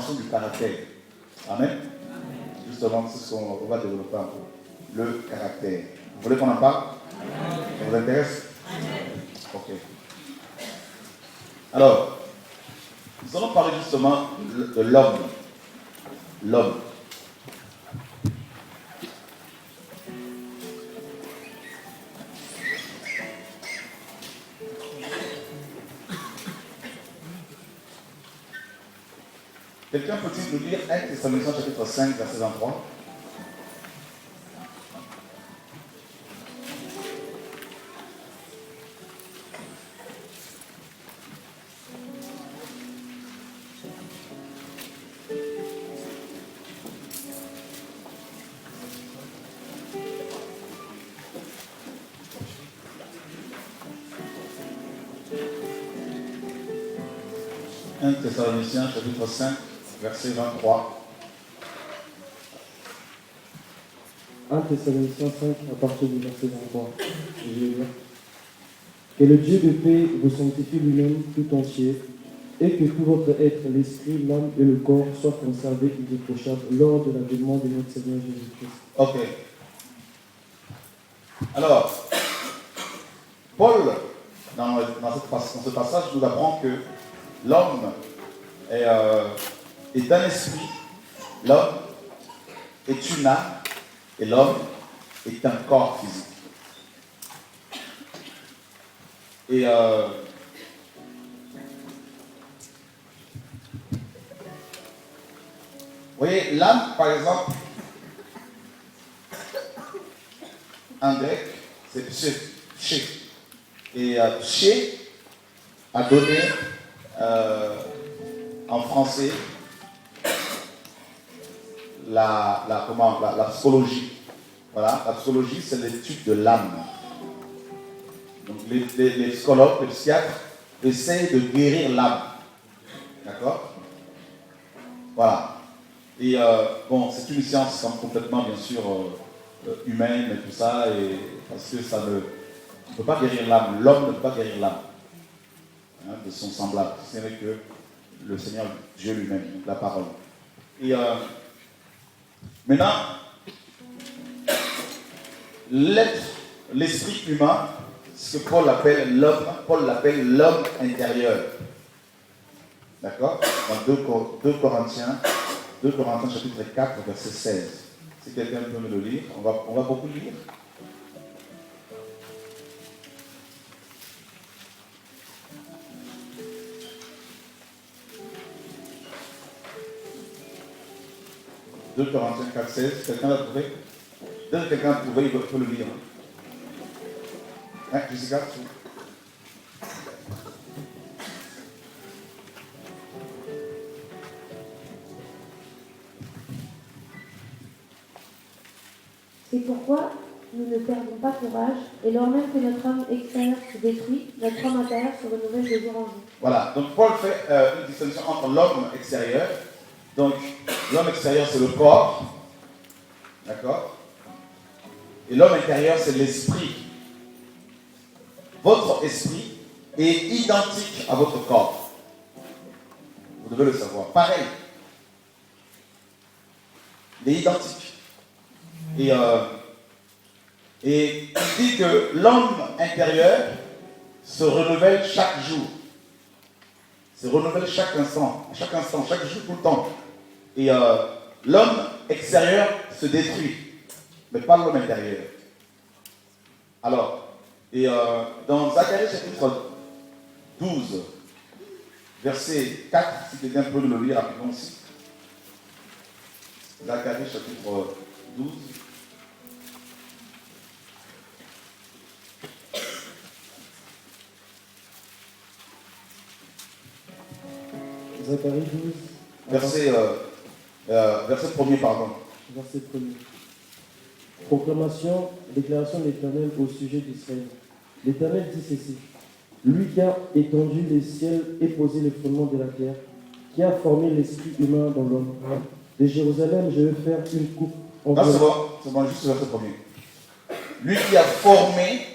compréhension du caractère. Amen. Justement, c'est ce qu'on va développer un peu. Le caractère. Vous voulez qu'on en parle? Ça vous intéresse? Ok. Alors, nous allons parler justement de l'homme. L'homme. Quelqu'un peut-il nous lire 1 Thessaloniciens chapitre 5, verset 23? Un Thessaloniciens chapitre 5, verset 23. 1 Thessaloniciens 5, à partir du verset 23. Je vais lire. Que le Dieu de paix vous sanctifie lui-même tout entier, et que tout votre être, l'esprit, l'âme et le corps soient conservés irréprochables lors de l'avènement de notre Seigneur Jésus-Christ. Ok. Alors, Paul, dans ce passage, nous apprend que l'homme est un esprit, l'homme est une âme, et l'homme est un corps physique. Et vous voyez, l'âme, par exemple, en grec, c'est psyché. Et psyché a donné en français la psychologie. Voilà, la psychologie, c'est l'étude de l'âme. Donc les psychologues, les psychiatres essayent de guérir l'âme. D'accord? Voilà. Et bon, c'est une science complètement, bien sûr, humaine et tout ça, et parce que ça ne peut pas guérir l'âme. L'homme ne peut pas guérir l'âme de son semblable. Ce n'est que le Seigneur Dieu lui-même, donc la parole. Et maintenant, l'esprit humain, ce que Paul appelle l'homme intérieur. D'accord? Dans 2 Corinthiens chapitre 4, verset 16. Si quelqu'un peut me le lire, on va beaucoup lire. « 2 Corinthiens 4, 16. Quelqu'un l'a trouvé? Dès que quelqu'un l'a trouvé, il peut le lire. Hein, Jessica? C'est pourquoi nous ne perdons pas courage, et lors même que notre homme extérieur se détruit, notre homme intérieur se renouvelle de jour en jour. Voilà, donc Paul fait une distinction entre l'homme extérieur. Donc, l'homme extérieur, c'est le corps. D'accord? Et l'homme intérieur, c'est l'esprit. Votre esprit est identique à votre corps. Vous devez le savoir. Pareil. Il est identique. Et il dit que l'homme intérieur se renouvelle chaque jour. Se renouvelle chaque instant, chaque jour, tout le temps. Et l'homme extérieur se détruit, mais pas l'homme intérieur. Alors, et dans Zacharie chapitre 12, verset 4, si quelqu'un peut le lire rapidement aussi. Zacharie chapitre 12. Zacharie 12, Verset 1er, pardon. Verset 1er. Proclamation, déclaration de l'Éternel au sujet d'Israël. L'Éternel dit ceci. Lui qui a étendu les ciels et posé les fondements de la terre, qui a formé l'esprit humain dans l'homme. De Jérusalem, je vais faire une coupe. Non, c'est bon, juste le verset 1er. Lui qui a formé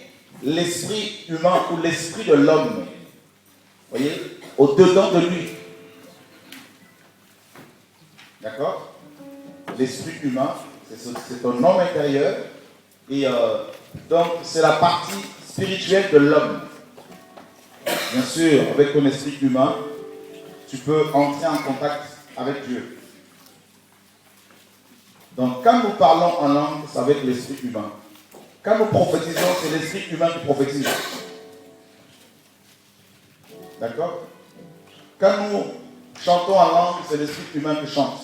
l'esprit humain ou l'esprit de l'homme. Vous voyez, au-dedans de lui. D'accord? L'esprit humain, c'est ton homme intérieur. Et donc, c'est la partie spirituelle de l'homme. Bien sûr, avec ton esprit humain, tu peux entrer en contact avec Dieu. Donc, quand nous parlons en langue, c'est avec l'esprit humain. Quand nous prophétisons, c'est l'esprit humain qui prophétise. D'accord? Quand nous chantons en langue, c'est l'esprit humain qui chante.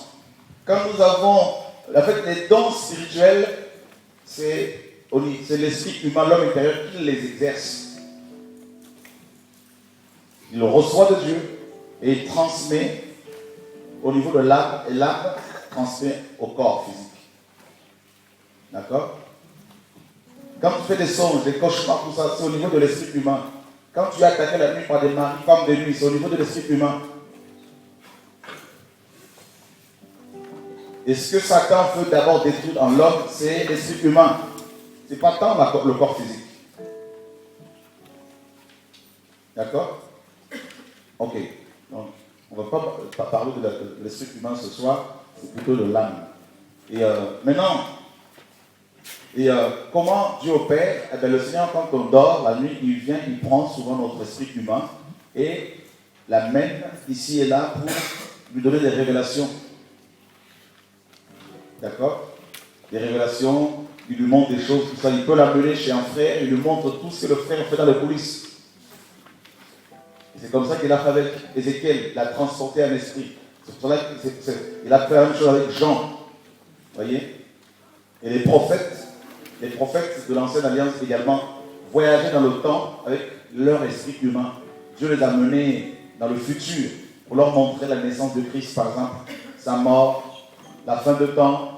Quand nous avons, en fait, les dons spirituels, c'est l'esprit humain, l'homme intérieur, qui les exerce. Il le reçoit de Dieu et il transmet au niveau de l'âme, et l'âme transmet au corps physique. D'accord? Quand tu fais des songes, des cauchemars, tout ça, c'est au niveau de l'esprit humain. Quand tu es attaqué la nuit par des maris, femmes de nuit, c'est au niveau de l'esprit humain. Et ce que Satan veut d'abord détruire en l'homme, c'est l'esprit humain. Ce n'est pas tant le corps physique. D'accord? Ok. Donc, on ne va pas parler de l'esprit humain ce soir, c'est plutôt de l'âme. Et maintenant, comment Dieu opère? Eh bien, le Seigneur, quand on dort la nuit, il vient, il prend souvent notre esprit humain et l'amène ici et là pour lui donner des révélations. D'accord? Des révélations, il lui montre des choses, tout ça. Il peut l'amener chez un frère, il lui montre tout ce que le frère fait dans les coulisses. Et c'est comme ça qu'il a fait avec Ézéchiel, il l'a transporté en esprit. C'est pour ça qu'il a fait la même chose avec Jean. Vous voyez? Et les prophètes de l'ancienne alliance également voyageaient dans le temps avec leur esprit humain. Dieu les a menés dans le futur pour leur montrer la naissance de Christ, par exemple, sa mort, la fin de temps.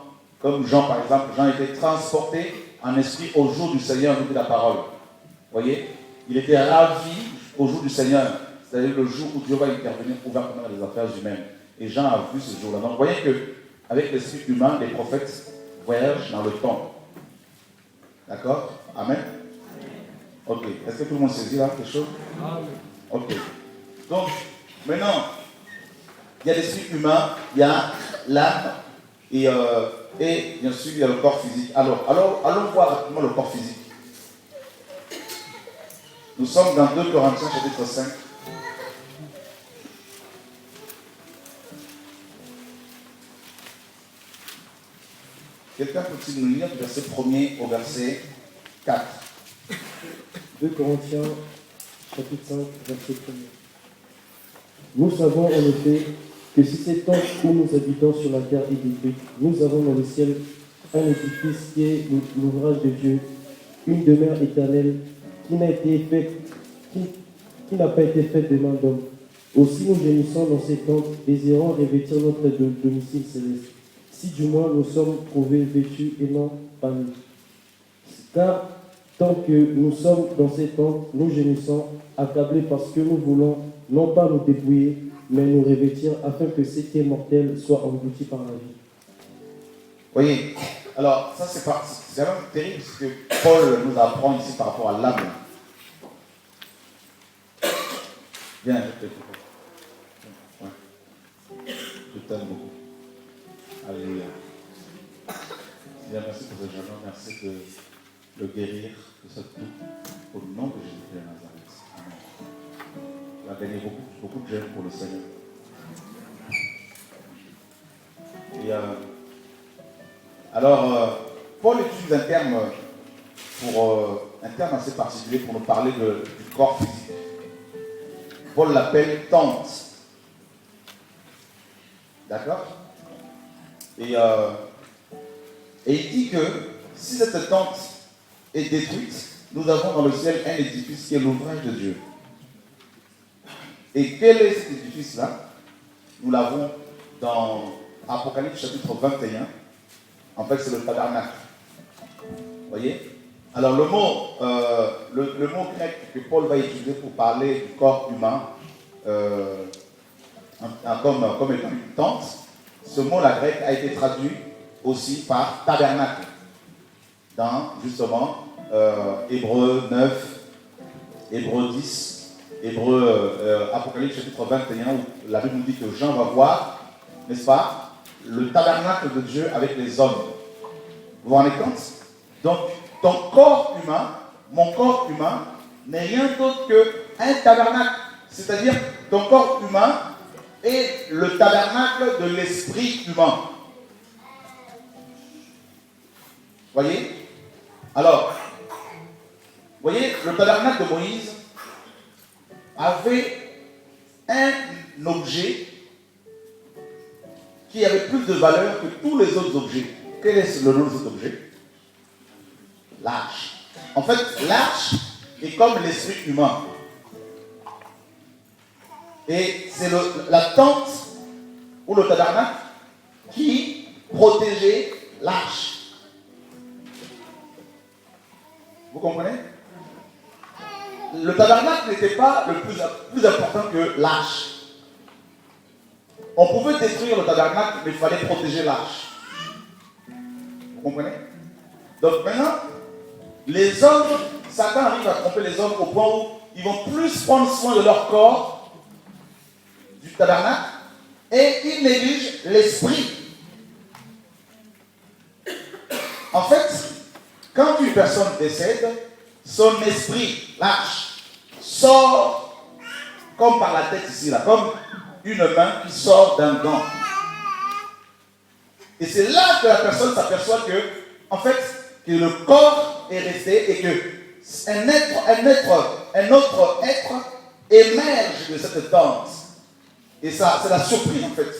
Comme Jean, par exemple, Jean était transporté en esprit au jour du Seigneur, nous dit la parole. Vous voyez? Il était ravi au jour du Seigneur, c'est-à-dire le jour où Dieu va intervenir ouvertement dans les affaires humaines. Et Jean a vu ce jour-là. Donc, vous voyez qu'avec l'esprit humain, les prophètes voyagent dans le temps. D'accord? Amen? Ok. Est-ce que tout le monde saisit là quelque chose? Amen. Ok. Donc, maintenant, il y a l'esprit humain, il y a l'âme, et bien sûr, il y a le corps physique. Alors, allons voir rapidement le corps physique. Nous sommes dans 2 Corinthiens chapitre 5. Quelqu'un peut-il nous lire du verset 1er au verset 4? 2 Corinthiens, chapitre 5, verset 1er. Nous savons en effet que si cette tente où nous habitons sur la terre est détruite, nous avons dans le ciel un édifice qui est l'ouvrage de Dieu, une demeure éternelle qui n'a pas été faite de main d'homme. Aussi nous gémissons dans ces tentes, désirant revêtir notre domicile céleste. Si du moins nous sommes trouvés vêtus et non pas nus. Car tant que nous sommes dans ces tentes, nous gémissons, accablés parce que nous voulons non pas nous dépouiller, mais nous revêtir afin que ce qui est mortel soit englouti par la vie. Voyez, alors ça c'est vraiment terrible ce que Paul nous apprend ici par rapport à l'âme. Viens, je te ouais. Je t'aime beaucoup. Alléluia. Seigneur, merci pour ce jeune homme, merci de le guérir de cette toux au nom de Jésus de Nazareth. Amen. Tu as gagné beaucoup de jeunes pour le Seigneur. Et Paul utilise un terme assez particulier pour nous parler du corps physique. Paul l'appelle tente. D'accord? Et il dit que si cette tente est détruite, nous avons dans le ciel un édifice qui est l'ouvrage de Dieu. Et quel est cet édifice-là? Nous l'avons dans Apocalypse chapitre 21. En fait, c'est le tabernacle. Vous voyez? Alors, le mot grec que Paul va utiliser pour parler du corps humain, comme étant une tente, ce mot-là grec a été traduit aussi par tabernacle. Dans, justement, Hébreux 9, Hébreux 10, Apocalypse chapitre 21, où la Bible nous dit que Jean va voir, n'est-ce pas, le tabernacle de Dieu avec les hommes. Vous vous rendez compte? Donc, ton corps humain, mon corps humain, n'est rien d'autre qu'un tabernacle. C'est-à-dire, ton corps humain est le tabernacle de l'esprit humain. Voyez? Alors, voyez, le tabernacle de Moïse avait un objet qui avait plus de valeur que tous les autres objets. Quel est le nom de cet objet? L'arche. En fait, l'arche est comme l'esprit humain. Et c'est la tente ou le tabernacle qui protégeait l'arche. Vous comprenez? Le tabernacle n'était pas le plus important que l'arche. On pouvait détruire le tabernacle, mais il fallait protéger l'arche. Vous comprenez? Donc maintenant, les hommes, Satan arrive à tromper les hommes au point où ils vont plus prendre soin de leur corps, du tabernacle, et ils négligent l'esprit. En fait, quand une personne décède, son esprit, l'arche, sort comme par la tête ici, là, comme une main qui sort d'un gant. Et c'est là que la personne s'aperçoit que, en fait, que le corps est resté et que un autre être émerge de cette tente. Et ça, c'est la surprise, en fait.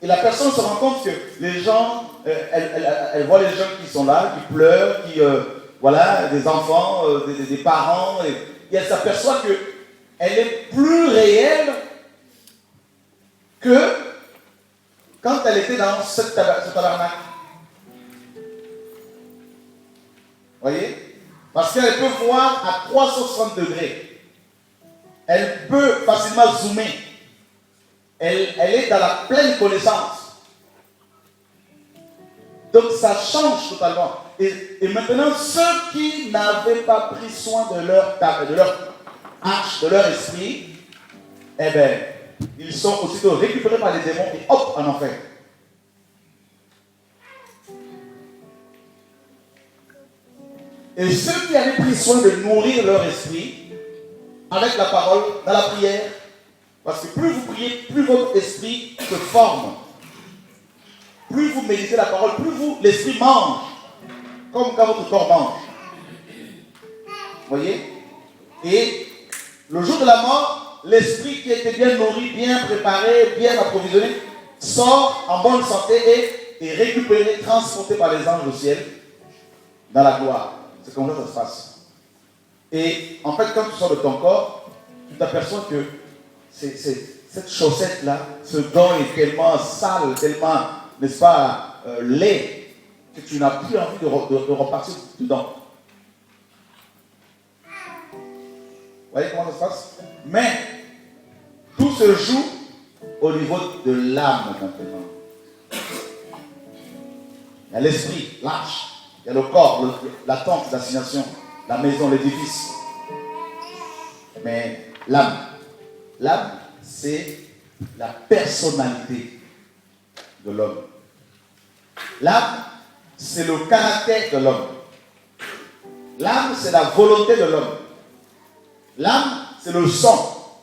Et la personne se rend compte que les gens, elle voit les gens qui sont là, qui pleurent, voilà, des enfants, des parents, et elle s'aperçoit qu'elle est plus réelle que quand elle était dans ce tabernacle. Voyez? Parce qu'elle peut voir à 360 degrés. Elle peut facilement zoomer. Elle est dans la pleine connaissance. Donc ça change totalement. Et maintenant, ceux qui n'avaient pas pris soin de leur arche, de leur esprit, eh bien, ils sont aussitôt récupérés par les démons et hop, en enfer. Et ceux qui avaient pris soin de nourrir leur esprit avec la parole, dans la prière, parce que plus vous priez, plus votre esprit se forme. Plus vous méditez la parole, plus l'esprit mange, comme quand votre corps mange. Voyez? Et le jour de la mort, l'esprit qui était bien nourri, bien préparé, bien approvisionné, sort en bonne santé et est récupéré, transporté par les anges au ciel, dans la gloire. C'est comme ça que ça se passe. Et en fait, quand tu sors de ton corps, tu t'aperçois que cette chaussette-là, ce gant est tellement sale, tellement, n'est-ce pas, laid, que tu n'as plus envie de repartir dedans. Vous voyez comment ça se passe? Mais tout se joue au niveau de l'âme maintenant. Il y a l'esprit, l'arche, il y a le corps, la tente d'assignation, la maison, l'édifice. Mais l'âme, c'est la personnalité de l'homme. L'âme, c'est le caractère de l'homme. L'âme, c'est la volonté de l'homme. L'âme, c'est le sang,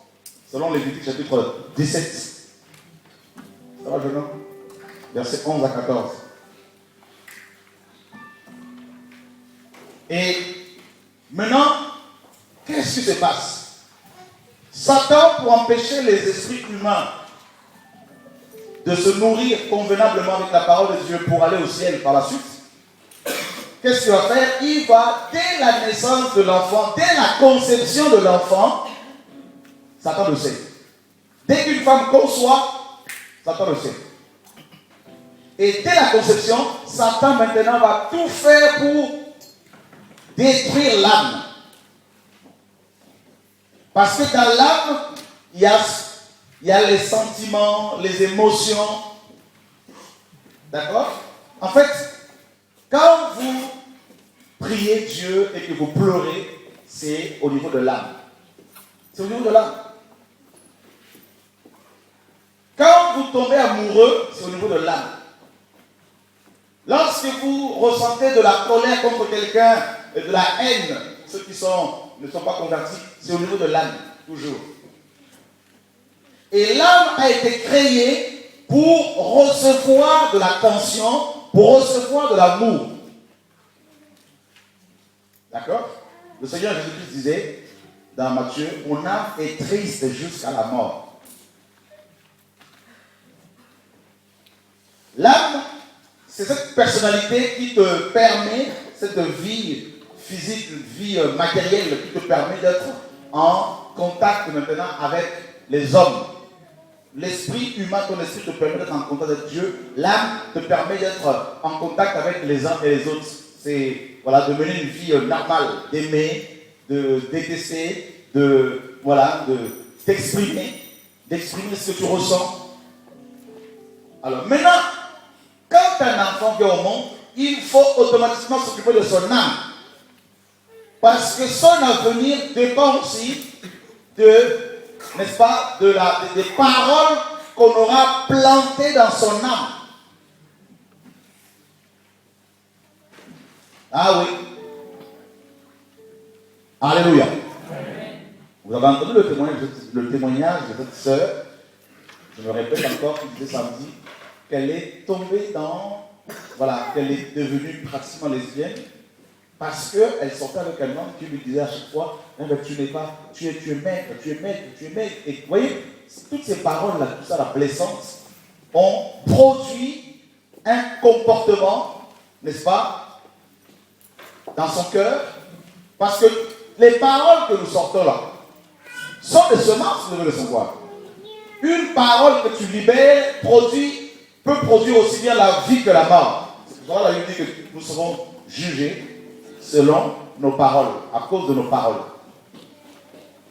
selon Lévitique chapitre 17. Ça va, jeune homme? Versets 11 à 14. Et maintenant, qu'est-ce qui se passe? Satan, pour empêcher les esprits humains de se nourrir convenablement avec la parole de Dieu pour aller au ciel par la suite, qu'est-ce qu'il va faire? Il va, dès la naissance de l'enfant, dès la conception de l'enfant, Satan le sait. Dès qu'une femme conçoit, Satan le sait. Et dès la conception, Satan maintenant va tout faire pour détruire l'âme. Parce que dans l'âme, il y a les sentiments, les émotions. D'accord? En fait, quand vous priez Dieu et que vous pleurez, c'est au niveau de l'âme. C'est au niveau de l'âme. Quand vous tombez amoureux, c'est au niveau de l'âme. Lorsque vous ressentez de la colère contre quelqu'un, et de la haine, ceux qui ne sont pas convertis, c'est au niveau de l'âme, toujours. Et l'âme a été créée pour recevoir de l'attention, pour recevoir de l'amour. D'accord? Le Seigneur Jésus-Christ disait dans Matthieu, mon âme est triste jusqu'à la mort. L'âme, c'est cette personnalité qui te permet, cette vie physique, vie matérielle qui te permet d'être en contact maintenant avec les hommes. L'esprit humain, ton esprit te permet d'être en contact avec Dieu. L'âme te permet d'être en contact avec les uns et les autres. C'est de mener une vie normale, d'aimer, de détester, d'exprimer ce que tu ressens. Alors maintenant, quand un enfant vient au monde, il faut automatiquement s'occuper de son âme. Parce que son avenir dépend aussi n'est-ce pas, des paroles qu'on aura plantées dans son âme. Ah oui. Alléluia. Vous avez entendu le témoignage de cette sœur. Je me répète encore, qui disait samedi, qu'elle est tombée qu'elle est devenue pratiquement lesbienne parce qu'elle sortait avec un homme qui lui disait à chaque fois, tu n'es pas, tu es maigre, tu es maigre, tu es maigre. Et vous voyez, toutes ces paroles-là, tout ça, la blessance, ont produit un comportement, n'est-ce pas, dans son cœur, parce que les paroles que nous sortons là sont des semences de son cœur. Une parole que tu libères peut produire aussi bien la vie que la mort. C'est pour ça que la Bible dit que nous serons jugés selon nos paroles, à cause de nos paroles.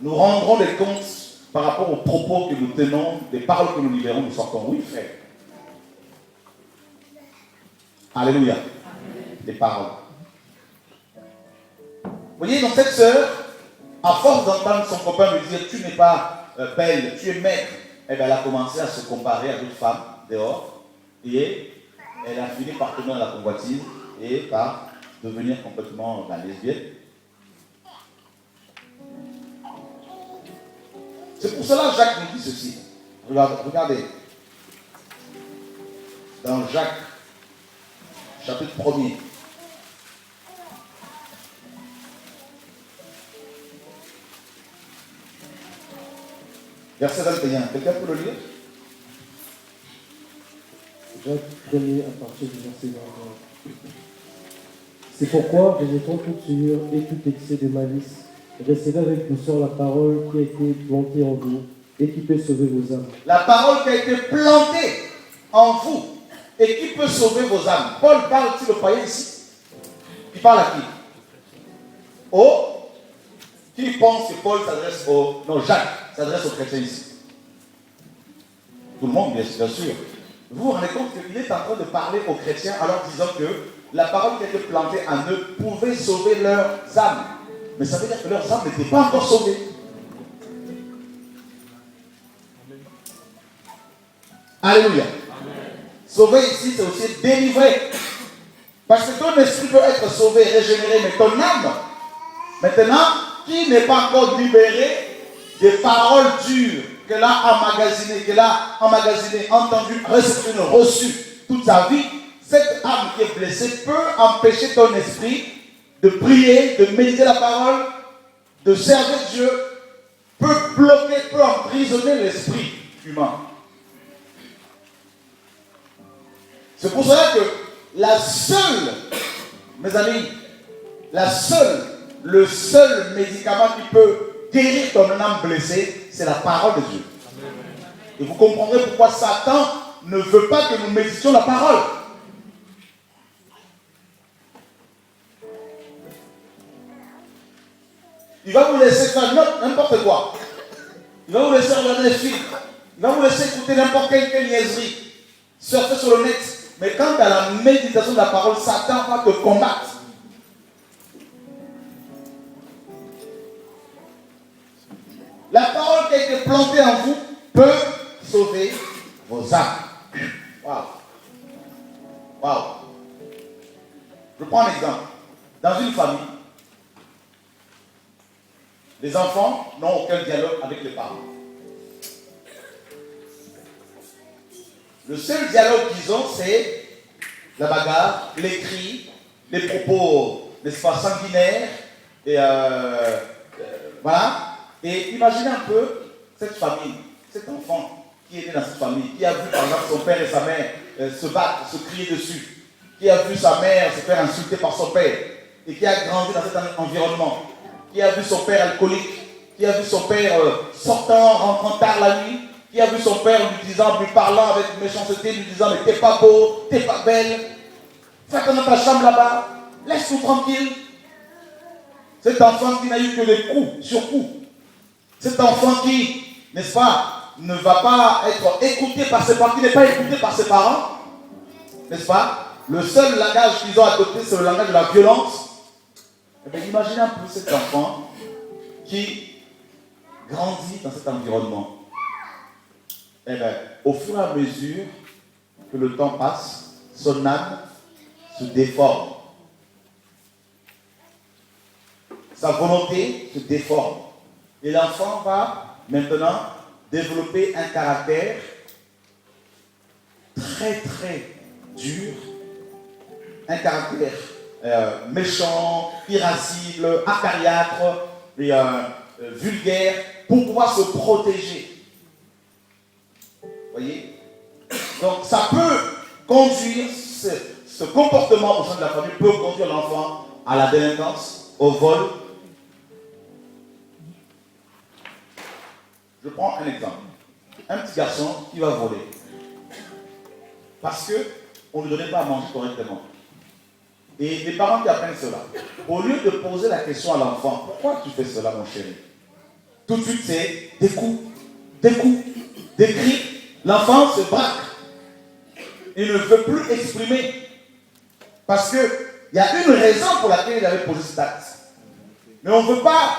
Nous rendrons des comptes par rapport aux propos que nous tenons, des paroles que nous libérons, nous sortons. Oui, frère. Alléluia. Des paroles. Vous voyez, donc cette sœur, à force d'entendre son copain lui dire, tu n'es pas belle, tu es maigre, elle a commencé à se comparer à d'autres femmes dehors et elle a fini par tomber dans la convoitise et par devenir complètement lesbienne. C'est pour cela que Jacques nous dit ceci. Regardez. Dans Jacques, chapitre 1er. Verset 21. Quelqu'un peut le lire? Jacques 1er à partir du verset 21. C'est pourquoi, rejetons toute souillure et tout excès de malice, recevez avec douceur la parole qui a été plantée en vous et qui peut sauver vos âmes. La parole qui a été plantée en vous et qui peut sauver vos âmes. Paul parle-t-il au païen ici? Il parle à qui? Qui pense que Paul s'adresse aux... Non, Jacques s'adresse aux chrétiens ici. Tout le monde, bien sûr. Vous vous rendez compte qu'il est en train de parler aux chrétiens alors disant que la parole qui a été plantée en eux pouvait sauver leurs âmes. Mais ça veut dire que leurs âmes n'étaient pas encore sauvées. Alléluia. Sauver ici, c'est aussi délivrer. Parce que ton esprit peut être sauvé, régénéré, mais ton âme, maintenant, qui n'est pas encore libéré des paroles dures qu'elle a emmagasinées, entendues, reçues toute sa vie, cette âme qui est blessée peut empêcher ton esprit de prier, de méditer la parole, de servir Dieu, peut bloquer, peut emprisonner l'esprit humain. C'est pour cela que mes amis, le seul médicament qui peut guérir ton âme blessée, c'est la parole de Dieu. Et vous comprendrez pourquoi Satan ne veut pas que nous méditions la parole. Il va vous laisser faire n'importe quoi. Il va vous laisser regarder des films. Il va vous laisser écouter n'importe quelle niaiserie. Surfer sur le net. Mais quand tu as la méditation de la parole, Satan va te combattre. La parole qui a été plantée en vous peut sauver vos âmes. Waouh. Waouh. Je prends un exemple. Dans une famille, les enfants n'ont aucun dialogue avec les parents. Le seul dialogue qu'ils ont, c'est la bagarre, les cris, les propos, n'est-ce pas, sanguinaires, et voilà. Et imaginez un peu cette famille, cet enfant qui est né dans cette famille, qui a vu par exemple son père et sa mère se battre, se crier dessus, qui a vu sa mère se faire insulter par son père, et qui a grandi dans cet environnement, qui a vu son père alcoolique, qui a vu son père sortant, rentrant tard la nuit, qui a vu son père lui parlant avec méchanceté, lui disant mais t'es pas beau, t'es pas belle, fais-toi dans ta chambre là-bas, laisse-nous tranquille. Cet enfant qui n'a eu que des coups sur coups, cet enfant qui, n'est-ce pas, ne va pas être écouté par ses parents, qui n'est pas écouté par ses parents, n'est-ce pas, le seul langage qu'ils ont adopté, c'est le langage de la violence. Eh bien, imaginez un peu cet enfant qui grandit dans cet environnement. Eh bien, au fur et à mesure que le temps passe, son âme se déforme. Sa volonté se déforme. Et l'enfant va maintenant développer un caractère très très dur, un caractère méchant, irascible, acariâtre et vulgaire pour pouvoir se protéger. Vous voyez? Donc ça peut conduire, ce comportement au sein de la famille peut conduire l'enfant à la délinquance, au vol. Je prends un exemple. Un petit garçon qui va voler. Parce qu'on ne lui donnait pas à manger correctement. Et les parents qui apprennent cela, au lieu de poser la question à l'enfant, pourquoi tu fais cela mon chéri? Tout de suite c'est des coups, des cris. L'enfant se braque. Il ne veut plus exprimer. Parce qu'il y a une raison pour laquelle il avait posé cet acte. Mais on ne veut pas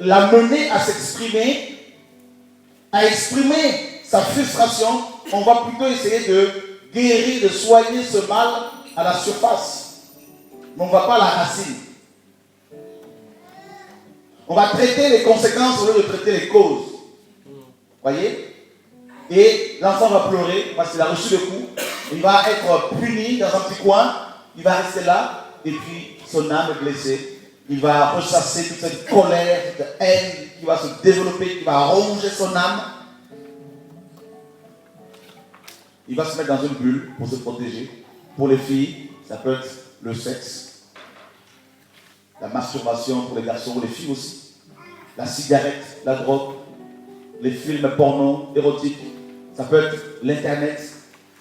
l'amener à s'exprimer, à exprimer sa frustration. On va plutôt essayer de guérir, de soigner ce mal à la surface. Mais on ne va pas à la racine. On va traiter les conséquences au lieu de traiter les causes. Voyez? Et l'enfant va pleurer parce qu'il a reçu le coup. Il va être puni dans un petit coin. Il va rester là. Et puis son âme est blessée. Il va ressasser toute cette colère, cette haine qui va se développer, qui va ronger son âme. Il va se mettre dans une bulle pour se protéger. Pour les filles, ça peut être le sexe, la masturbation pour les garçons, les filles aussi, la cigarette, la drogue, les films porno, érotiques. Ça peut être l'internet.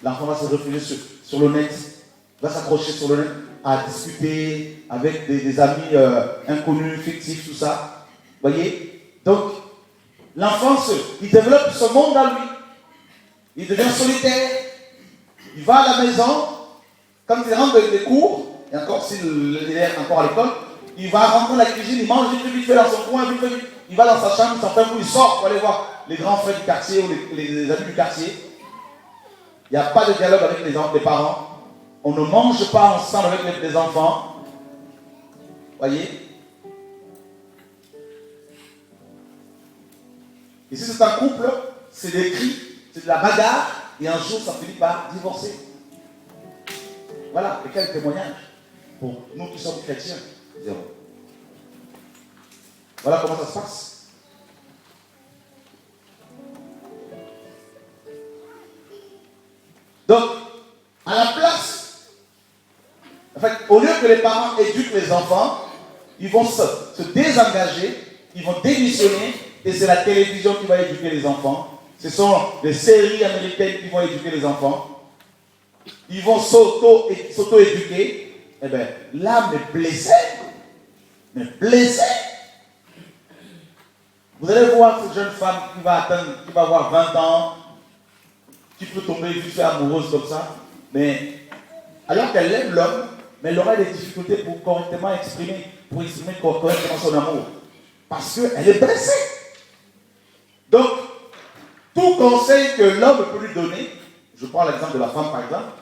L'enfant va se réfugier sur le net, va s'accrocher sur le net à discuter avec des amis inconnus, fictifs, tout ça. Vous voyez? Donc, l'enfant, il développe ce monde à lui. Il devient solitaire. Il va à la maison. Quand il rentre des cours, et encore s'il est encore à l'école, il va rentrer dans la cuisine, il mange vite fait dans son coin, vite. Il va dans sa chambre, il s'en fait un coup, il sort pour aller voir les grands frères du quartier ou les amis du quartier. Il n'y a pas de dialogue avec les parents. On ne mange pas ensemble avec les enfants. Voyez? Et si c'est un couple, c'est des cris, c'est de la bagarre, et un jour ça finit par divorcer. Voilà, et quel témoignage pour nous qui sommes chrétiens? Zéro. Voilà comment ça se passe. Donc, à la place, en fait, au lieu que les parents éduquent les enfants, ils vont se désengager, ils vont démissionner, et c'est la télévision qui va éduquer les enfants. Ce sont les séries américaines qui vont éduquer les enfants. Ils vont s'auto-éduquer. Eh bien, l'âme est blessée. Mais blessée. Vous allez voir cette jeune femme qui va avoir 20 ans, qui peut tomber vite fait amoureuse comme ça, mais alors qu'elle aime l'homme, mais elle aura des difficultés pour correctement exprimer correctement son amour. Parce qu'elle est blessée. Donc, tout conseil que l'homme peut lui donner, je prends l'exemple de la femme par exemple,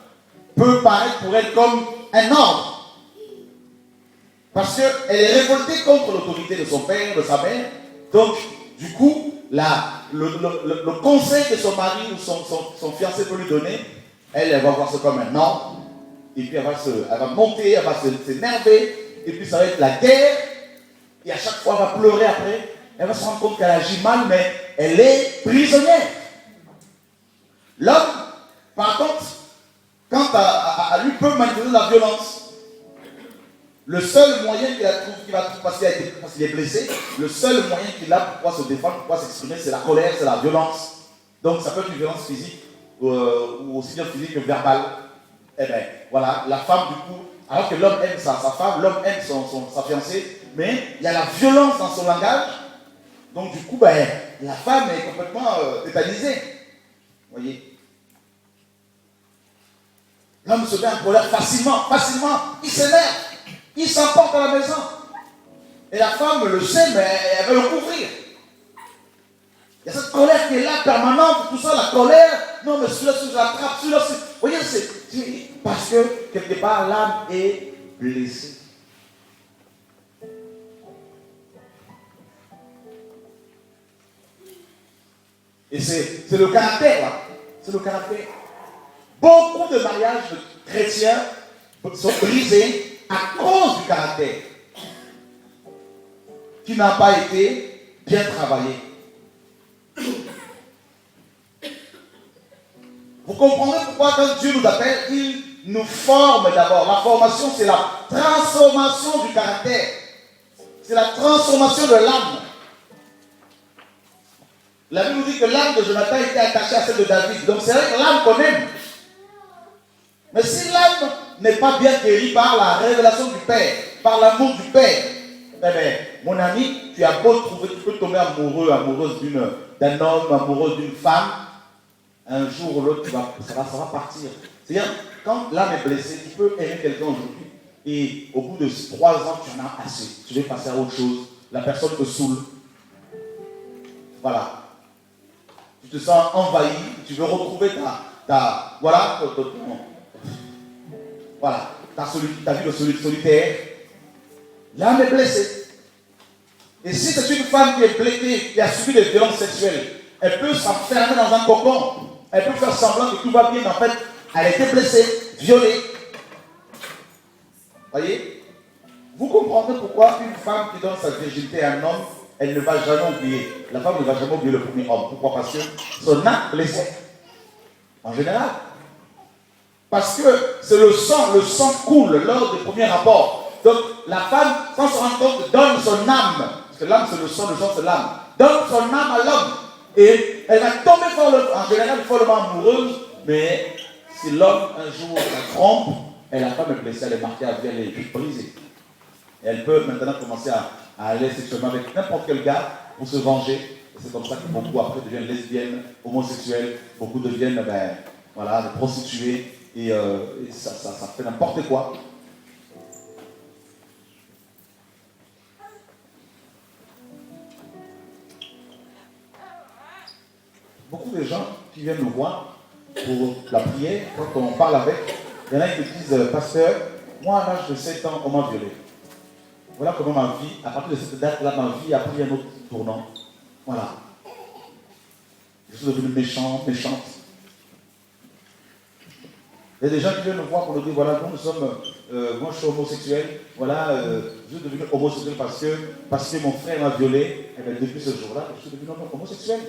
peut paraître pour elle comme un ordre. Parce qu'elle est révoltée contre l'autorité de son père, de sa mère. Donc, du coup, le conseil que son mari ou son fiancé peut lui donner, elle va voir ça comme un ordre. Et puis elle va monter, elle va s'énerver. Et puis ça va être la guerre. Et à chaque fois, elle va pleurer après. Elle va se rendre compte qu'elle agit mal, mais elle est prisonnière. L'homme, par contre, quand à lui peut manifester la violence, le seul moyen qu'il va trouver, parce qu'il est blessé, le seul moyen qu'il a pour pouvoir se défendre, pour pouvoir s'exprimer, c'est la colère, c'est la violence. Donc ça peut être une violence physique, ou aussi bien physique que verbale. Eh bien, voilà, la femme du coup, alors que l'homme aime sa femme, l'homme aime sa fiancée, mais il y a la violence dans son langage. Donc du coup, ben, la femme est complètement tétanisée. Vous voyez? L'homme se met en colère facilement. Il s'énerve. Il s'emporte à la maison. Et la femme le sait, mais elle veut le couvrir. Il y a cette colère qui est là, permanente, tout ça, la colère. Non, mais celui-là, je l'attrape, celui-là, c'est... Vous voyez, c'est parce que, quelque part, l'âme est blessée. Et c'est le caractère, là. C'est le caractère. Beaucoup de mariages chrétiens sont brisés à cause du caractère qui n'a pas été bien travaillé. Vous comprendrez pourquoi quand Dieu nous appelle, il nous forme d'abord. La formation, c'est la transformation du caractère. C'est la transformation de l'âme. La Bible nous dit que l'âme de Jonathan était attachée à celle de David. Donc c'est vrai que l'âme qu'on aime. Mais si l'âme n'est pas bien guérie par la révélation du Père, par l'amour du Père, eh bien, mon ami, tu as beau trouver, tu peux tomber amoureuse d'un homme, amoureuse d'une femme, un jour ou l'autre, ça va partir. C'est-à-dire, quand l'âme est blessée, tu peux aimer quelqu'un aujourd'hui, et au bout de 3 ans, tu en as assez. Tu veux passer à autre chose. La personne te saoule. Voilà. Tu te sens envahi, tu veux retrouver ta vie de solitaire. L'âme est blessée. Et si c'est une femme qui est blessée, qui a subi des violences sexuelles, elle peut s'enfermer dans un cocon. Elle peut faire semblant que tout va bien, mais en fait, elle a été blessée, violée. Voyez? Vous comprenez pourquoi une femme qui donne sa virginité à un homme, elle ne va jamais oublier. La femme ne va jamais oublier le premier homme. Pourquoi? Parce que son acte blessé. En général. Parce que c'est le sang coule lors des premiers rapports. Donc la femme, sans se rendre compte, donne son âme. Parce que l'âme c'est le sang c'est l'âme. Donne son âme à l'homme. Et elle va tomber en général follement amoureuse. Mais si l'homme un jour la trompe, et la femme est blessée, elle est marquée à vie, elle est brisée. Et elle peut maintenant commencer à aller sexuellement avec n'importe quel gars pour se venger. Et c'est comme ça que beaucoup après deviennent lesbiennes, homosexuelles, beaucoup deviennent des prostituées. Et ça fait n'importe quoi. Beaucoup de gens qui viennent nous voir pour la prière, quand on parle avec, il y en a qui disent, pasteur, moi à l'âge de 7 ans, on m'a violé. Voilà comment ma vie, à partir de cette date-là, ma vie a pris un autre tournant. Voilà. Je suis devenu méchante. Il y a des gens qui viennent nous voir pour nous dire, voilà, moi je suis homosexuel, voilà, je suis devenu homosexuel parce que mon frère m'a violé. Et bien depuis ce jour-là, je suis devenu homosexuel.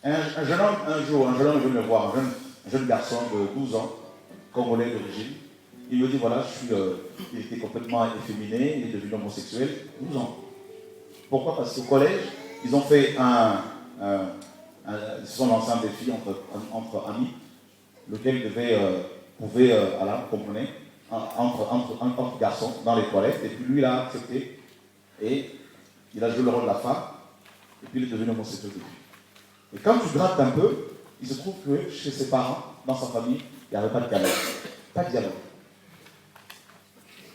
Un jeune homme est venu me voir, un jeune garçon de 12 ans, congolais d'origine. Il me dit, voilà, il était complètement efféminé, il est devenu homosexuel, 12 ans. Pourquoi? Parce qu'au collège, ils ont fait ils se sont lancés un défi entre amis, lequel pouvait comprenez, entre garçons dans les toilettes, et puis lui il a accepté, et il a joué le rôle de la femme, et puis il est devenu homosexuel depuis. Et quand tu grattes un peu, il se trouve que chez ses parents, dans sa famille, il n'y avait pas de dialogue. Pas de dialogue.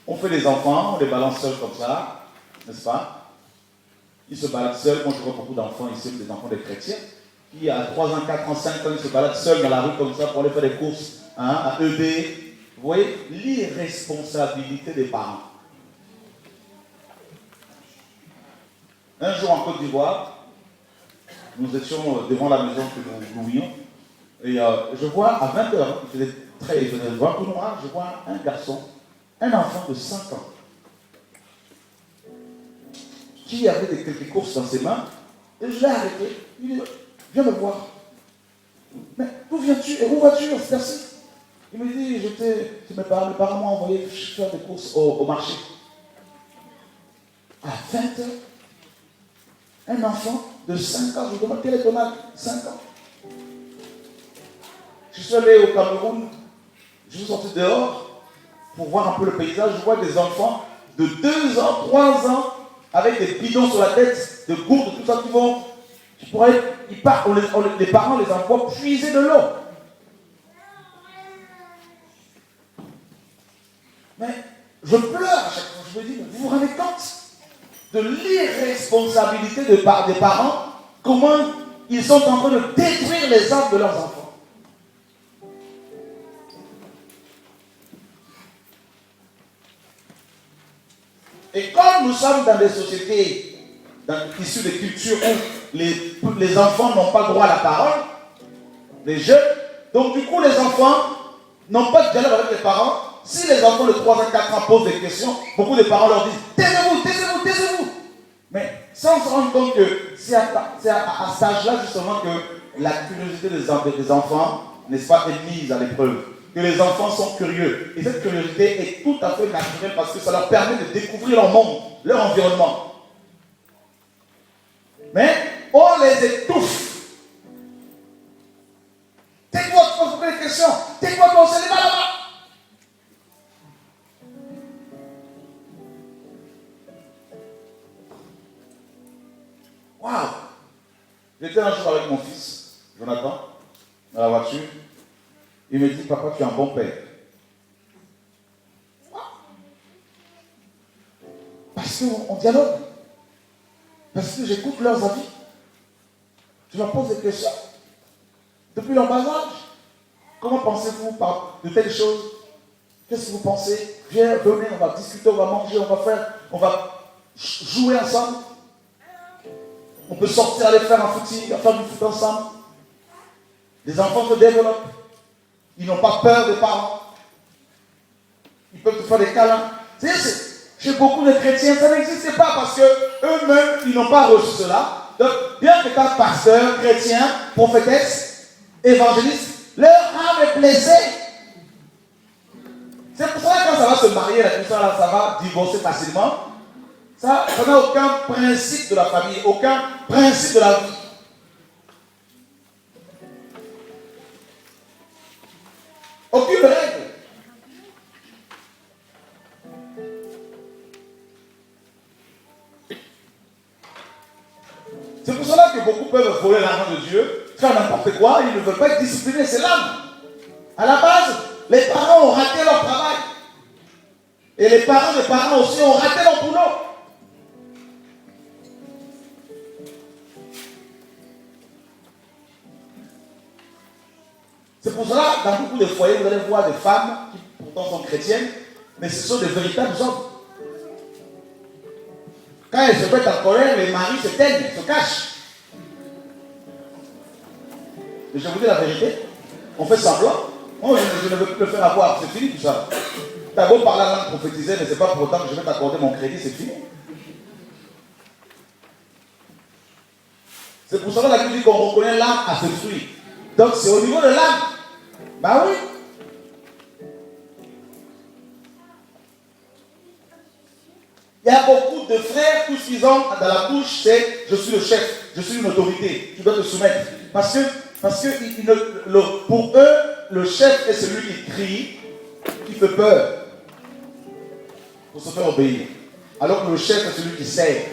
On fait des enfants, on les balance seuls comme ça, n'est-ce pas? ils se baladent seuls. Moi, je vois beaucoup d'enfants ici, des enfants des chrétiens, qui à 3 ans, 4 ans, 5 ans, ils se baladent seuls dans la rue comme ça pour aller faire des courses à ED. Vous voyez, l'irresponsabilité des parents. Un jour en Côte d'Ivoire, nous étions devant la maison que nous louions, et je vois à 20h, il faisait un peu noir, je vois un garçon, un enfant de 5 ans, qui avait quelques courses dans ses mains, et je l'ai arrêté. Il dit, viens me voir. Mais d'où viens-tu et où vas-tu à cette heure-ci? Il me dit, mes parents m'ont envoyé faire des courses au marché. À 20h, un enfant de 5 ans, je me demande quel est ton âge? 5 ans. Je suis allé au Cameroun, je suis sorti dehors pour voir un peu le paysage. Je vois des enfants de 2 ans, 3 ans, avec des bidons sur la tête, de gourdes, tout ça, ils partent, les parents les envoient puiser de l'eau. Mais je pleure à chaque fois. Je me dis, vous vous rendez compte de l'irresponsabilité des parents, comment ils sont en train de détruire les âmes de leurs enfants. Et comme nous sommes dans des sociétés issues de cultures où les enfants n'ont pas droit à la parole, les jeunes, donc du coup les enfants n'ont pas de dialogue avec les parents. Si les enfants de 3 à 4 ans posent des questions, beaucoup de parents leur disent « Taisez-vous, taisez-vous, taisez-vous ». Mais sans se rendre compte que c'est à cet âge-là justement que la curiosité des enfants, n'est-ce pas, est mise à l'épreuve. Que les enfants sont curieux. Et cette curiosité est tout à fait naturelle parce que ça leur permet de découvrir leur monde, leur environnement. Mais on les étouffe. Tais-toi, tu poses des questions. Tais-toi, ton célibat là-bas. Waouh! J'étais un jour avec mon fils, Jonathan, dans la voiture. Il me dit, papa, tu es un bon père. Parce qu'on dialogue. Parce que j'écoute leurs avis. Je leur pose des questions. Depuis leur bas âge, comment pensez-vous de telles choses? Qu'est-ce que vous pensez? Viens, venez, on va discuter, on va manger, on va jouer ensemble. On peut sortir, aller faire un footing, faire du foot ensemble. Les enfants se développent. Ils n'ont pas peur des parents. Ils peuvent te faire des câlins. Chez beaucoup de chrétiens, ça n'existe pas parce qu'eux-mêmes, ils n'ont pas reçu cela. Donc, bien que ta pasteur, chrétien, prophétesse, évangéliste, leur âme est blessée. C'est pour ça que quand ça va se marier, la personne là, ça va divorcer facilement. Ça n'a aucun principe de la famille, aucun principe de la vie. Aucune règle. C'est pour cela que beaucoup peuvent voler l'argent de Dieu, faire n'importe quoi, ils ne veulent pas être disciplinés, c'est l'âme. À la base, les parents ont raté leur travail. Et les parents des parents aussi ont raté leur boulot. C'est pour cela, dans beaucoup de foyers, vous allez voir des femmes qui pourtant sont chrétiennes, mais ce sont des véritables hommes. Quand elles se mettent en colère, les maris se teignent, se cachent. Et je vous dis la vérité, on fait semblant. Oh, je ne veux plus le faire avoir, c'est fini tout ça. Tu as beau parler à langue prophétisée, mais ce n'est pas pour autant que je vais t'accorder mon crédit, c'est fini. C'est pour cela que la Bible dit qu'on reconnaît l'âme à ses fruits. Donc c'est au niveau de l'âme. Bah oui. Il y a beaucoup de frères, tout ce qu'ils ont dans la bouche, c'est je suis le chef, je suis une autorité, tu dois te soumettre. Parce que pour eux, le chef est celui qui crie, qui fait peur, pour se faire obéir. Alors que le chef est celui qui sert,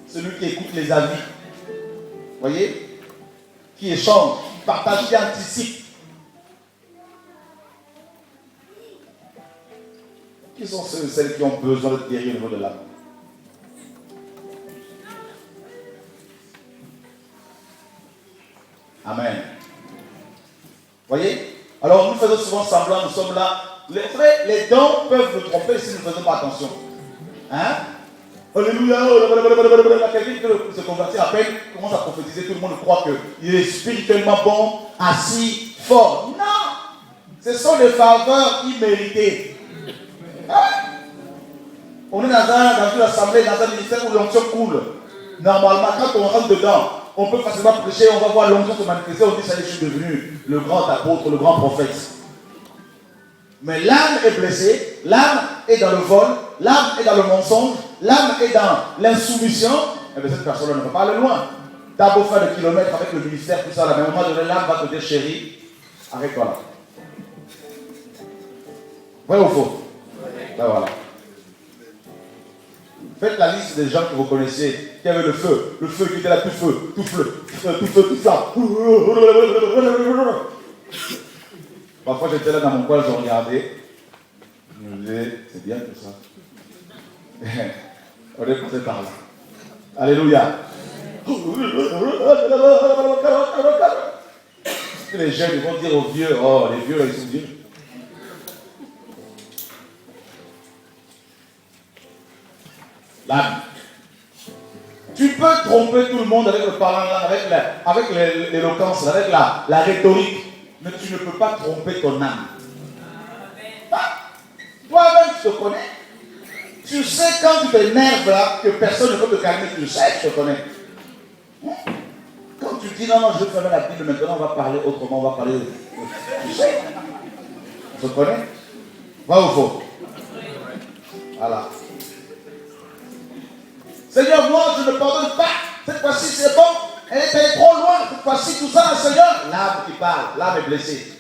celui qui écoute les avis. Vous voyez? Qui échange, qui partage, qui anticipe. Qui sont ceux et celles qui ont besoin de guérir au niveau de l'âme? Amen. Voyez? Alors nous faisons souvent semblant, nous sommes là. Les dons peuvent nous tromper si nous ne faisons pas attention. Hein? Alléluia. Quelqu'un qui se convertit à peine commence à prophétiser, tout le monde croit qu'il est spirituellement bon, assis, fort. Non! Ce sont des faveurs imméritées. Hein? On est dans une assemblée, dans un ministère où l'onction coule. Normalement, quand on rentre dedans, on peut facilement prêcher, on va voir l'onction se manifester, on dit ça y est, je suis devenu le grand apôtre, le grand prophète. Mais l'âme est blessée, l'âme est dans le vol, l'âme est dans le mensonge, l'âme est dans l'insoumission, et bien cette personne ne va pas aller loin. T'as beau faire des kilomètres avec le ministère, tout ça, à un moment donné, l'âme va te dire, chérie, arrête-toi là. Vrai ou faux? Ben voilà. Faites la liste des gens que vous connaissez, qui avaient le feu qui était là, tout feu, tout flamme. Parfois j'étais là dans mon coin, je regardais, je me disais, c'est bien tout ça. On est passé par là. Alléluia. Les jeunes ils vont dire aux vieux, oh les vieux là ils sont vieux. L'âme. Tu peux tromper tout le monde avec le parlant, avec l'éloquence, avec la rhétorique, mais tu ne peux pas tromper ton âme. Ah, toi-même, tu te connais. Tu sais quand tu t'énerves là, que personne ne peut te calmer, tu sais, tu te connais. Quand tu dis non, je vais fermer la Bible, maintenant on va parler autrement, on va parler. Tu sais. Tu te connais. Vrai ou faux? Voilà. Seigneur, moi je ne pardonne pas. Cette fois-ci c'est bon. Elle est allée trop loin. Cette fois-ci tout ça, Seigneur. L'âme qui parle, l'âme est blessée.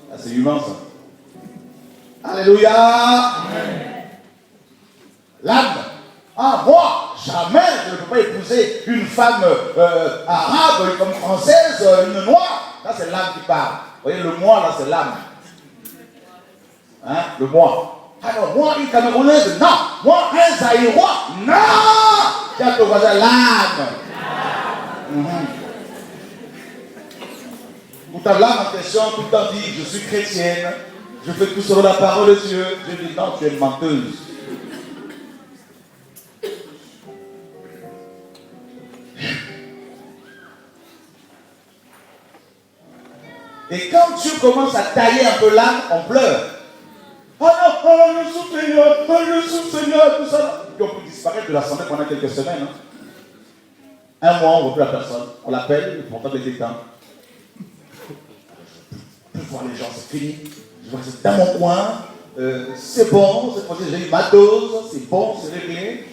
Ah, c'est humain ça. Alléluia. Amen. L'âme. Ah, moi, jamais je ne peux pas épouser une femme arabe, comme française, une noire. Là c'est l'âme qui parle. Vous voyez, le moi là c'est l'âme. Hein, le moi. Alors, moi, une Camerounaise, non. Moi, un Zaïrois, non. Tiens, ton voisin, l'âme. Pour ta l'âme en question, tout le temps dit, je suis chrétienne, je fais tout selon la parole de Dieu. Dieu dit, non, tu es une menteuse. Et quand tu commences à tailler un peu l'âme, on pleure. Oh non, je souffre Seigneur, tout ça. Puis on peut disparaître de l'assemblée pendant quelques semaines. Hein. Un mois, on ne voit plus la personne. On l'appelle, le portable est éteint. Je peux voir les gens, c'est fini. Je vois que c'est dans mon coin. C'est bon, cette fois-ci j'ai eu ma dose, c'est bon, c'est réglé.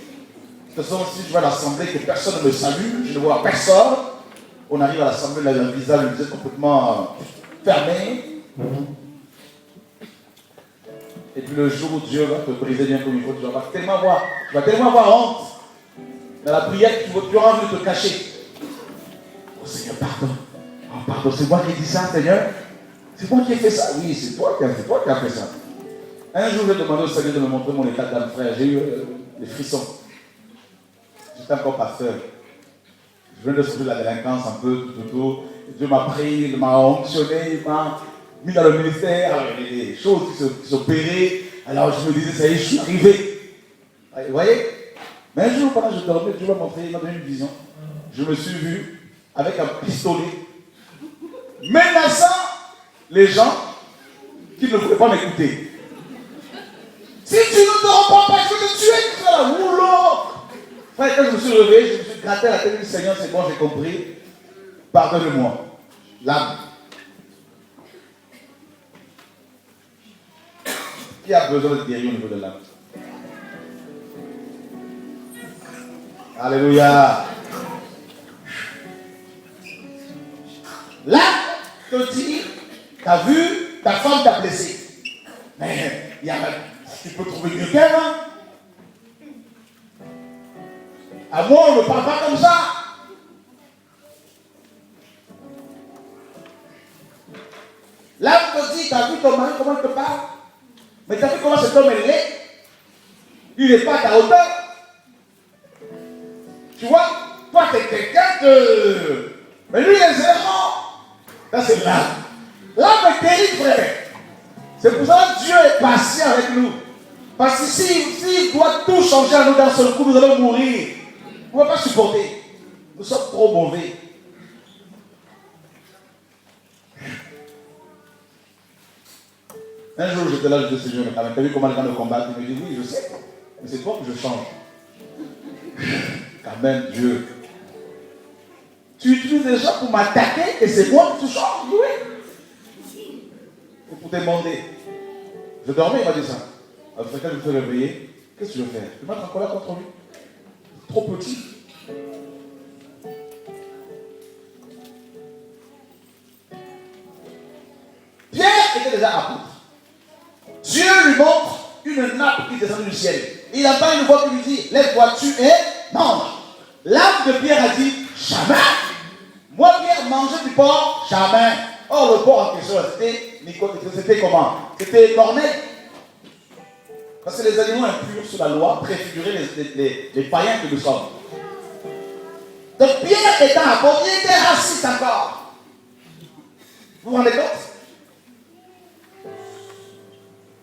De toute façon, si je vois à l'assemblée que personne ne me salue, je ne vois personne. On arrive à l'assemblée, là, le visage, le complètement fermé. Et puis le jour où Dieu va te briser bien comme il faut, tu vas tellement avoir honte. Dans la prière, tu auras envie de te cacher. Oh Seigneur, pardon. Oh pardon, c'est moi qui ai dit ça, Seigneur. C'est moi qui ai fait ça. Oui, c'est toi qui as fait ça. Un jour, j'ai demandé au Seigneur de me montrer mon état d'âme, frère. J'ai eu des frissons. J'étais encore pasteur. Je venais de sortir de la délinquance un peu, tout. Dieu m'a pris, il m'a onctionné, il m'a mis dans le ministère. Alors, il y avait des choses qui s'opéraient. Alors, je me disais, ça y est, je suis arrivé. Vous voyez? Mais un jour, pendant que je dormais, Dieu m'a montré, il m'a donné une vision. Je me suis vu avec un pistolet menaçant les gens qui ne voulaient pas m'écouter. Si tu ne te reprends pas, je vais te tuer, tu seras là. Oula! Frère, quand je me suis réveillé, je me suis gratté à la tête du Seigneur, c'est bon, j'ai compris. Pardonne-moi. L'âme. Qui a besoin de guérir au niveau de l'âme? Alléluia. L'âme te dit, t'as vu, ta femme t'a blessé. Mais tu peux trouver mieux qu'elle, hein? À moi, on ne parle pas comme ça. L'âme te dit, t'as vu ton mari, comment il te parle? Mais t'as vu comment cet homme est laid? Il n'est pas à ta hauteur. Tu vois, toi, t'es quelqu'un de Mais lui, il est zéro. Ça, c'est l'âme. L'âme est terrible, frère. C'est pour ça que Dieu est patient avec nous. Parce que s'il doit tout changer à nous d'un seul coup, nous allons mourir. On ne va pas supporter. Nous sommes trop mauvais. Un jour, j'étais là, je disais, Seigneur, t'as vu comment les gens me combattent? Il me dit, oui, je sais. Mais c'est toi que je change. Quand même, Dieu. Tu utilises les gens pour m'attaquer et c'est moi que tu changes? Oui. Et pour te demander. Je dormais, il m'a dit ça. Après, quand je me suis réveillé, qu'est-ce que tu veux faire? Tu vas être en colère contre lui? Trop petit. Pierre était déjà apôtre. Dieu lui montre une nappe qui descend du ciel. Il entend une voix qui lui dit, lève-toi, tu es mange. L'âme de Pierre a dit, jamais. Moi, Pierre, manger du porc, jamais. Or, le porc en question, c'était comment? C'était Corneille. Parce que les animaux impurs sous la loi préfiguraient les païens que nous sommes. Donc Pierre étant apôtre, il était raciste encore. Vous vous rendez compte?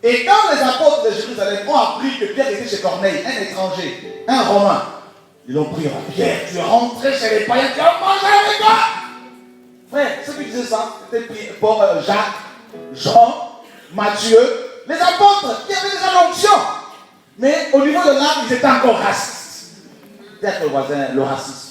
Et quand les apôtres de Jérusalem ont appris que Pierre était chez Corneille, un étranger, un Romain, ils l'ont pris. Pierre, tu es rentré chez les païens, tu as mangé avec toi. Frère, ceux qui disaient ça, c'était pour Jacques, Jean, Matthieu, les apôtres qui avaient déjà l'onction. Mais au niveau de l'âme, ils étaient encore racistes. Peut-être le voisin, le racisme.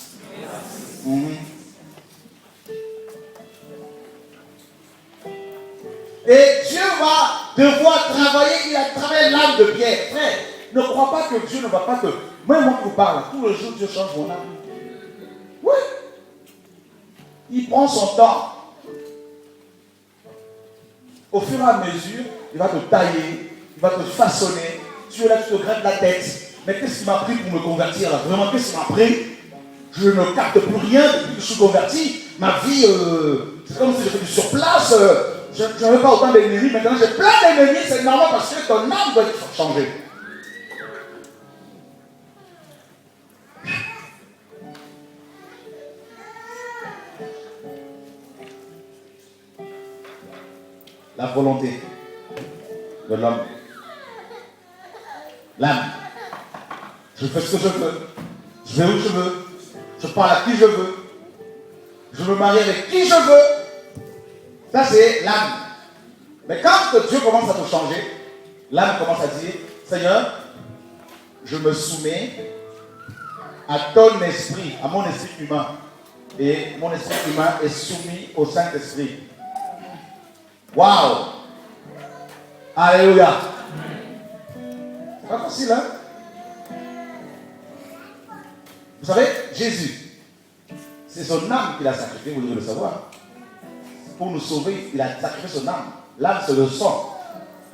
Et Dieu va devoir travailler, il a travaillé l'âme de Pierre. Frère, ne crois pas que Dieu ne va pas te... Même moi qui vous parle, tout le jour Dieu change mon âme. Oui. Il prend son temps. Au fur et à mesure, il va te tailler, il va te façonner. Tu es là, tu te grattes la tête. Mais qu'est-ce qui m'a pris pour me convertir là? Vraiment, qu'est-ce qui m'a pris? Je ne capte plus rien depuis que je suis converti. Ma vie, c'est comme si j'étais du surplace. Je n'avais pas autant d'ennemis. Maintenant, j'ai plein d'ennemis. C'est normal parce que ton âme doit être changée. La volonté de l'homme. L'âme. Je fais ce que je veux. Je vais où je veux. Je parle à qui je veux. Je me marie avec qui je veux. Ça, c'est l'âme. Mais quand Dieu commence à te changer, l'âme commence à dire, Seigneur, je me soumets à ton esprit, à mon esprit humain. Et mon esprit humain est soumis au Saint-Esprit. Waouh! Alléluia! C'est pas facile, hein? Vous savez, Jésus, c'est son âme qu'il a sacrifié, vous devez le savoir. Pour nous sauver, il a sacrifié son âme. L'âme, c'est le sang.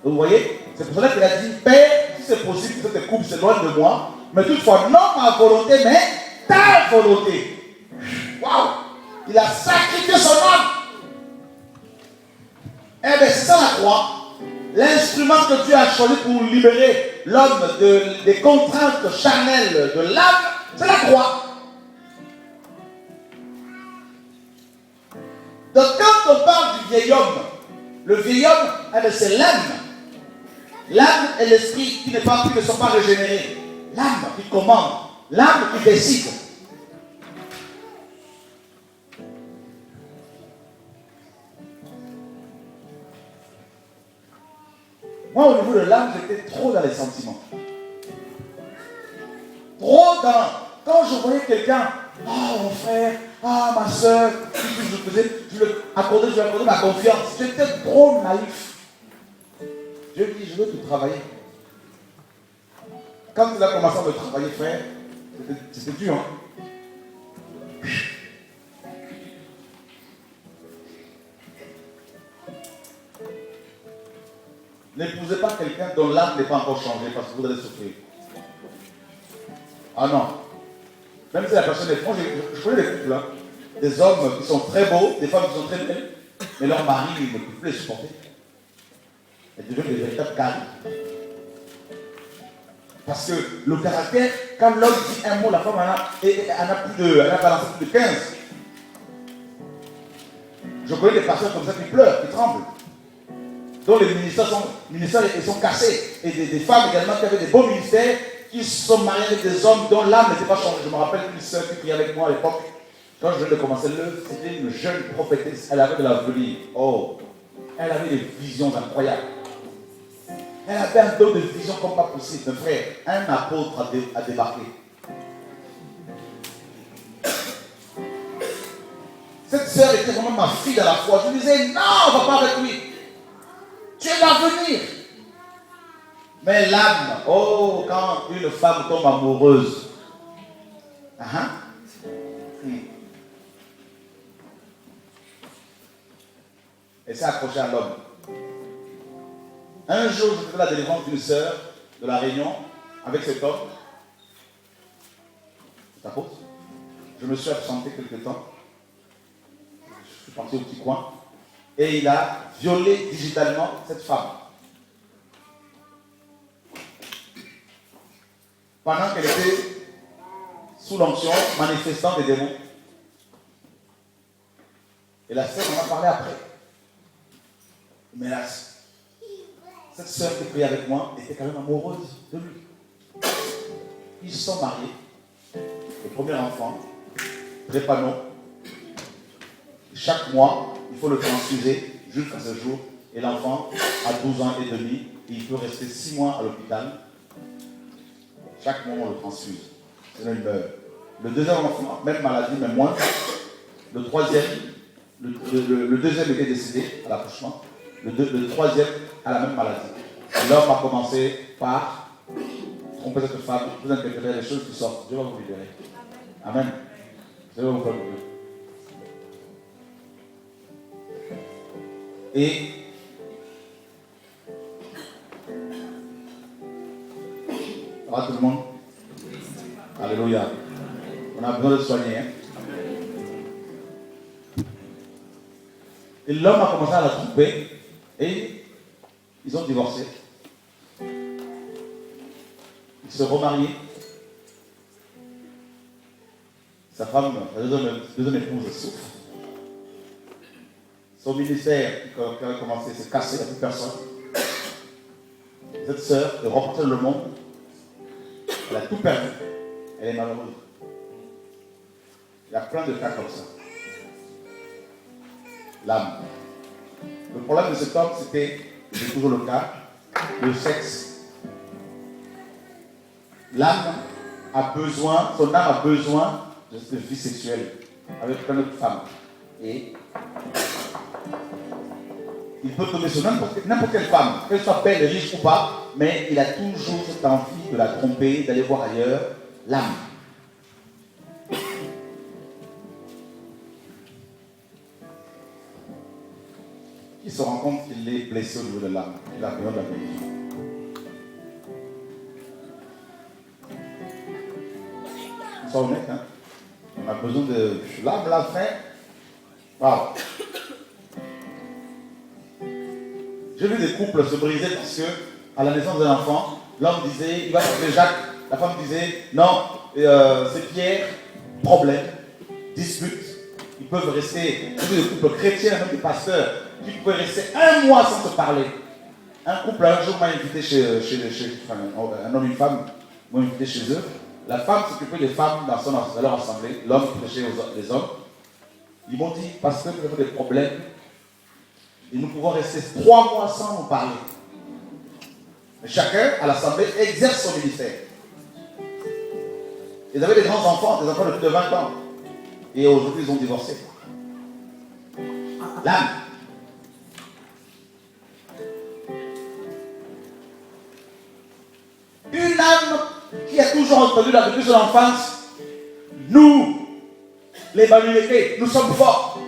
Donc, vous voyez, c'est pour cela qu'il a dit, Père, si c'est possible que cette coupe s'éloigne de moi, mais toutefois, non ma volonté, mais ta volonté. Waouh! Il a sacrifié son âme. Eh bien, c'est ça la croix. L'instrument que Dieu a choisi pour libérer l'homme des contraintes charnelles de l'âme, c'est la croix. Donc quand on parle du vieil homme, le vieil homme, c'est l'âme. L'âme et l'esprit qui ne sont pas régénérés. L'âme qui commande, l'âme qui décide. Moi, au niveau de l'âme, j'étais trop dans les sentiments. Trop dans... Quand je voyais quelqu'un, mon frère, ma soeur, je lui accordais ma confiance. J'étais trop naïf. Dieu dit, je veux te travailler. Quand il a commencé à me travailler, frère, c'était dur. Hein? N'épousez pas quelqu'un dont l'âme n'est pas encore changée parce que vous allez souffrir. Ah non. Même si la personne est... Moi, je connais des couples, hein, des hommes qui sont très beaux, des femmes qui sont très belles, mais leur mari ne peut plus les supporter. Elles deviennent des véritables caries. Parce que le caractère, quand l'homme dit un mot, la femme elle a balancé plus de 15. Je connais des pasteurs comme ça qui pleurent, qui tremblent. Dont les ministères sont cassés. Et des femmes également qui avaient des beaux ministères, qui se sont mariées avec des hommes dont l'âme n'était pas changée. Je me rappelle une sœur qui priait avec moi à l'époque. Quand je venais de commencer c'était une jeune prophétesse. Elle avait de la folie. Oh, elle avait des visions incroyables. Elle avait un don de vision comme pas possible. Mon frère, un apôtre a débarqué. Cette sœur était vraiment ma fille dans la foi. Je lui disais, non, on ne va pas avec lui. Tu es l'avenir. Mais l'âme, oh, quand une femme tombe amoureuse, elle s'est accrochée à l'homme. Un jour, je faisais la délivrance d'une sœur de la Réunion avec cet homme. C'est apôtre. Je me suis absenté quelque temps. Je suis parti au petit coin. Et il a violé digitalement cette femme. Pendant qu'elle était sous l'onction, manifestant des démons. Et la sœur en a parlé après. Mais cette sœur qui priait avec moi était quand même amoureuse de lui. Ils se sont mariés. Le premier enfant, drépano. Chaque mois, il faut le transfuser jusqu'à ce jour. Et l'enfant a 12 ans et demi. Et il peut rester 6 mois à l'hôpital. Chaque mois, on le transfuse. Sinon, il meurt. Le deuxième enfant, même maladie, mais moins. Le troisième, le deuxième était décédé à l'accouchement. Le troisième a la même maladie. L'homme a commencé par tromper cette femme. Vous inquiétez pas, les choses qui sortent. Dieu va vous libérer. Amen. Dieu va vous faire libérer. Et ça va tout le monde? Alléluia. On a besoin de soigner. Hein? Et l'homme a commencé à la tromper et ils ont divorcé. Ils se remarient. Sa femme, la deuxième épouse souffre. Son ministère, quand elle a commencé, s'est cassé, il n'y a plus personne. Cette sœur est repartie dans le monde. Elle a tout perdu. Elle est malheureuse. Il y a plein de cas comme ça. L'âme. Le problème de cet homme, c'était, c'est toujours le cas, le sexe. L'âme a besoin, son âme a besoin de cette vie sexuelle avec plein d'autres femmes. Et il peut tomber sur n'importe quelle femme, qu'elle soit belle, riche ou pas, mais il a toujours cette envie de la tromper, d'aller voir ailleurs, l'âme. Il se rend compte qu'il est blessé au niveau de l'âme, qu'il a besoin de la guérison. Sois honnête, hein? On a besoin de l'âme, la faim. Wow. J'ai vu des couples se briser parce que, à la naissance d'un enfant, l'homme disait, il va s'appeler Jacques. La femme disait, non, c'est Pierre, problème, dispute. Ils peuvent rester, j'ai vu des couples chrétiens, même des pasteurs, qui pouvaient rester 1 mois sans se parler. Un couple, un jour, m'a invité un homme et une femme m'ont invité chez eux. La femme s'occupait des femmes dans leur assemblée, l'homme prêchait les hommes. Ils m'ont dit, parce que nous avons des problèmes, et nous pouvons rester 3 mois sans nous parler. Mais chacun, à l'assemblée, exerce son ministère. Ils avaient des grands enfants, des enfants de plus de 20 ans. Et aujourd'hui, ils ont divorcé. L'âme. Une âme qui a toujours entendu depuis son enfance, nous, les Bamileke, nous sommes forts.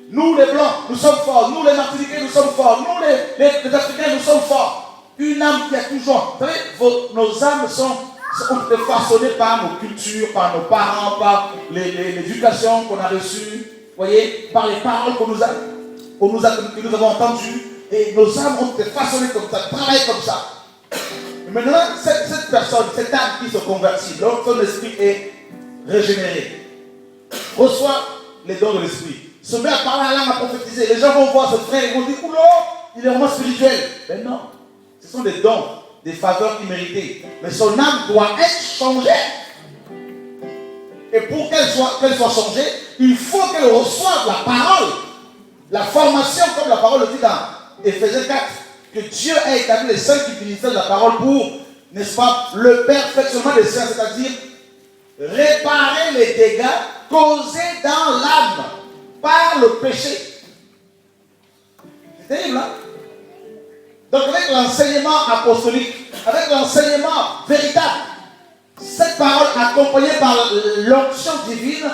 Nous, les Blancs, nous sommes forts. Nous, les Martiniquais, nous sommes forts. Nous, les Africains, nous sommes forts. Une âme qui a toujours... Vous savez, nos âmes sont façonnées par nos cultures, par nos parents, par l'éducation qu'on a reçue, voyez, par les paroles que nous avons entendues. Et nos âmes ont été façonnées comme ça, travaillées comme ça. Maintenant, cette personne, cette âme qui se convertit, donc son esprit est régénéré, reçoit les dons de l'esprit, se met à parler à langue, à prophétiser. Les gens vont voir ce frère, ils vont dire, oula, il est vraiment spirituel. Mais non, ce sont des dons, des faveurs imméritées. Mais son âme doit être changée. Et pour qu'elle soit changée, il faut qu'elle reçoive la parole. La formation, comme la parole le dit dans Éphésiens 4, que Dieu a établi les saints qui ministèrent de la parole pour, n'est-ce pas, le perfectionnement des saints, c'est-à-dire réparer les dégâts causés dans l'âme par le péché. C'est terrible, hein? Donc avec l'enseignement apostolique, avec l'enseignement véritable, cette parole accompagnée par l'onction divine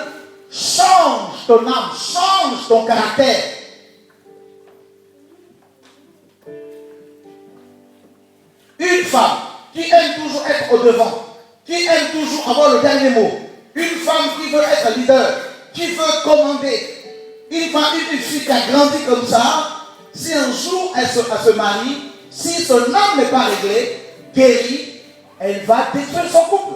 change ton âme, change ton caractère. Une femme qui aime toujours être au devant, qui aime toujours avoir le dernier mot, une femme qui veut être leader, qui veut commander, une fille qui a grandi comme ça, si un jour elle se marie, si son âme n'est pas réglé, guérie, elle va détruire son couple.